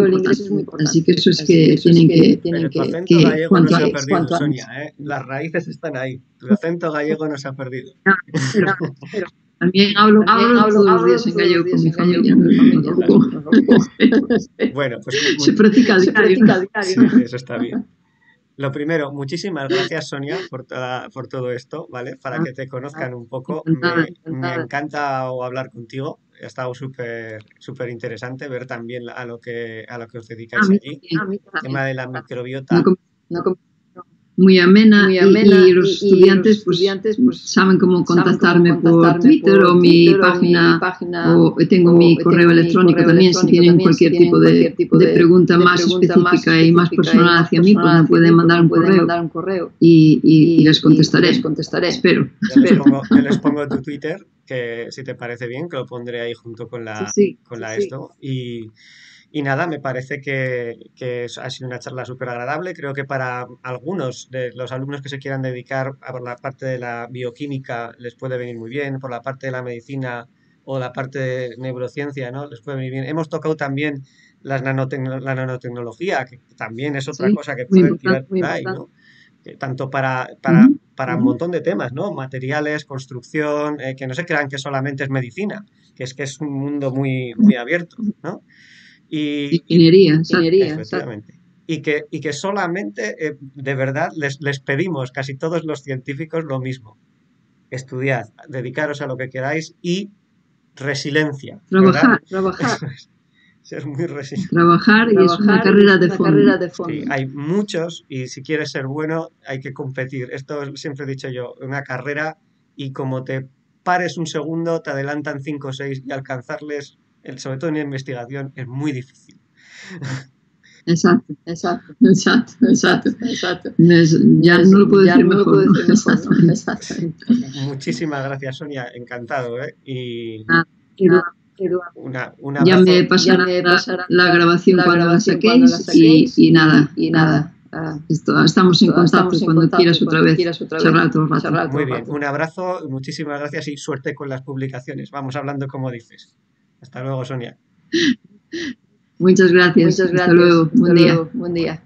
muy importante. Así que eso es que tienen que... Tu acento gallego no se ha perdido, Sonia, ¿eh? Las raíces están ahí. Tu acento gallego no se ha perdido. También hablo todos los días en gallego con mi familia. Bueno, pues Se practica a diario. sí, eso está bien. Lo primero, muchísimas gracias, Sonia, por todo esto, ¿vale? Para que te conozcan un poco. Encantada. Me encanta hablar contigo. Ha estado súper interesante ver también a lo que os dedicáis allí. El tema de la microbiota. Muy amena, y los estudiantes pues saben cómo contactarme por Twitter o mi página, o tengo mi correo electrónico también. Si tienen cualquier tipo de pregunta más específica y más personal hacia mí, pues me pueden mandar un correo y les contestaré. Espero. Yo les pongo tu Twitter, que si te parece bien, que lo pondré ahí junto con la esto. Y nada, me parece que ha sido una charla súper agradable. Creo que para algunos de los alumnos que se quieran dedicar a la parte de la bioquímica les puede venir muy bien, por la parte de la medicina o la parte de neurociencia, ¿no? Les puede venir bien. Hemos tocado también la nanotecnología, que también es otra cosa que puede tirar por ahí, ¿no? Que tanto para un montón de temas, ¿no? Materiales, construcción, que no se crean que solamente es medicina, que es un mundo muy, muy abierto, ¿no? Ingeniería, efectivamente. Y que solamente, de verdad, les pedimos, casi todos los científicos, lo mismo. Estudiad, dedicaros a lo que queráis y resiliencia. Trabajar. Ser muy resiliente. Trabajar y es una carrera de fondo. Sí, hay muchos y si quieres ser bueno hay que competir. Esto siempre he dicho yo, una carrera, y como te pares un segundo, te adelantan 5 o 6 y alcanzarles, sobre todo en investigación, es muy difícil. Exacto. Ya no lo puedo decir mejor. Muchísimas gracias, Sonia, encantado, ¿eh? Y ya me pasará la grabación cuando la saquéis y nada. Estamos en contacto cuando quieras otra vez charlar todo el rato. Muy bien, un abrazo, muchísimas gracias y suerte con las publicaciones. Vamos hablando como dices. Hasta luego, Sonia. Muchas gracias. Hasta luego. Buen día.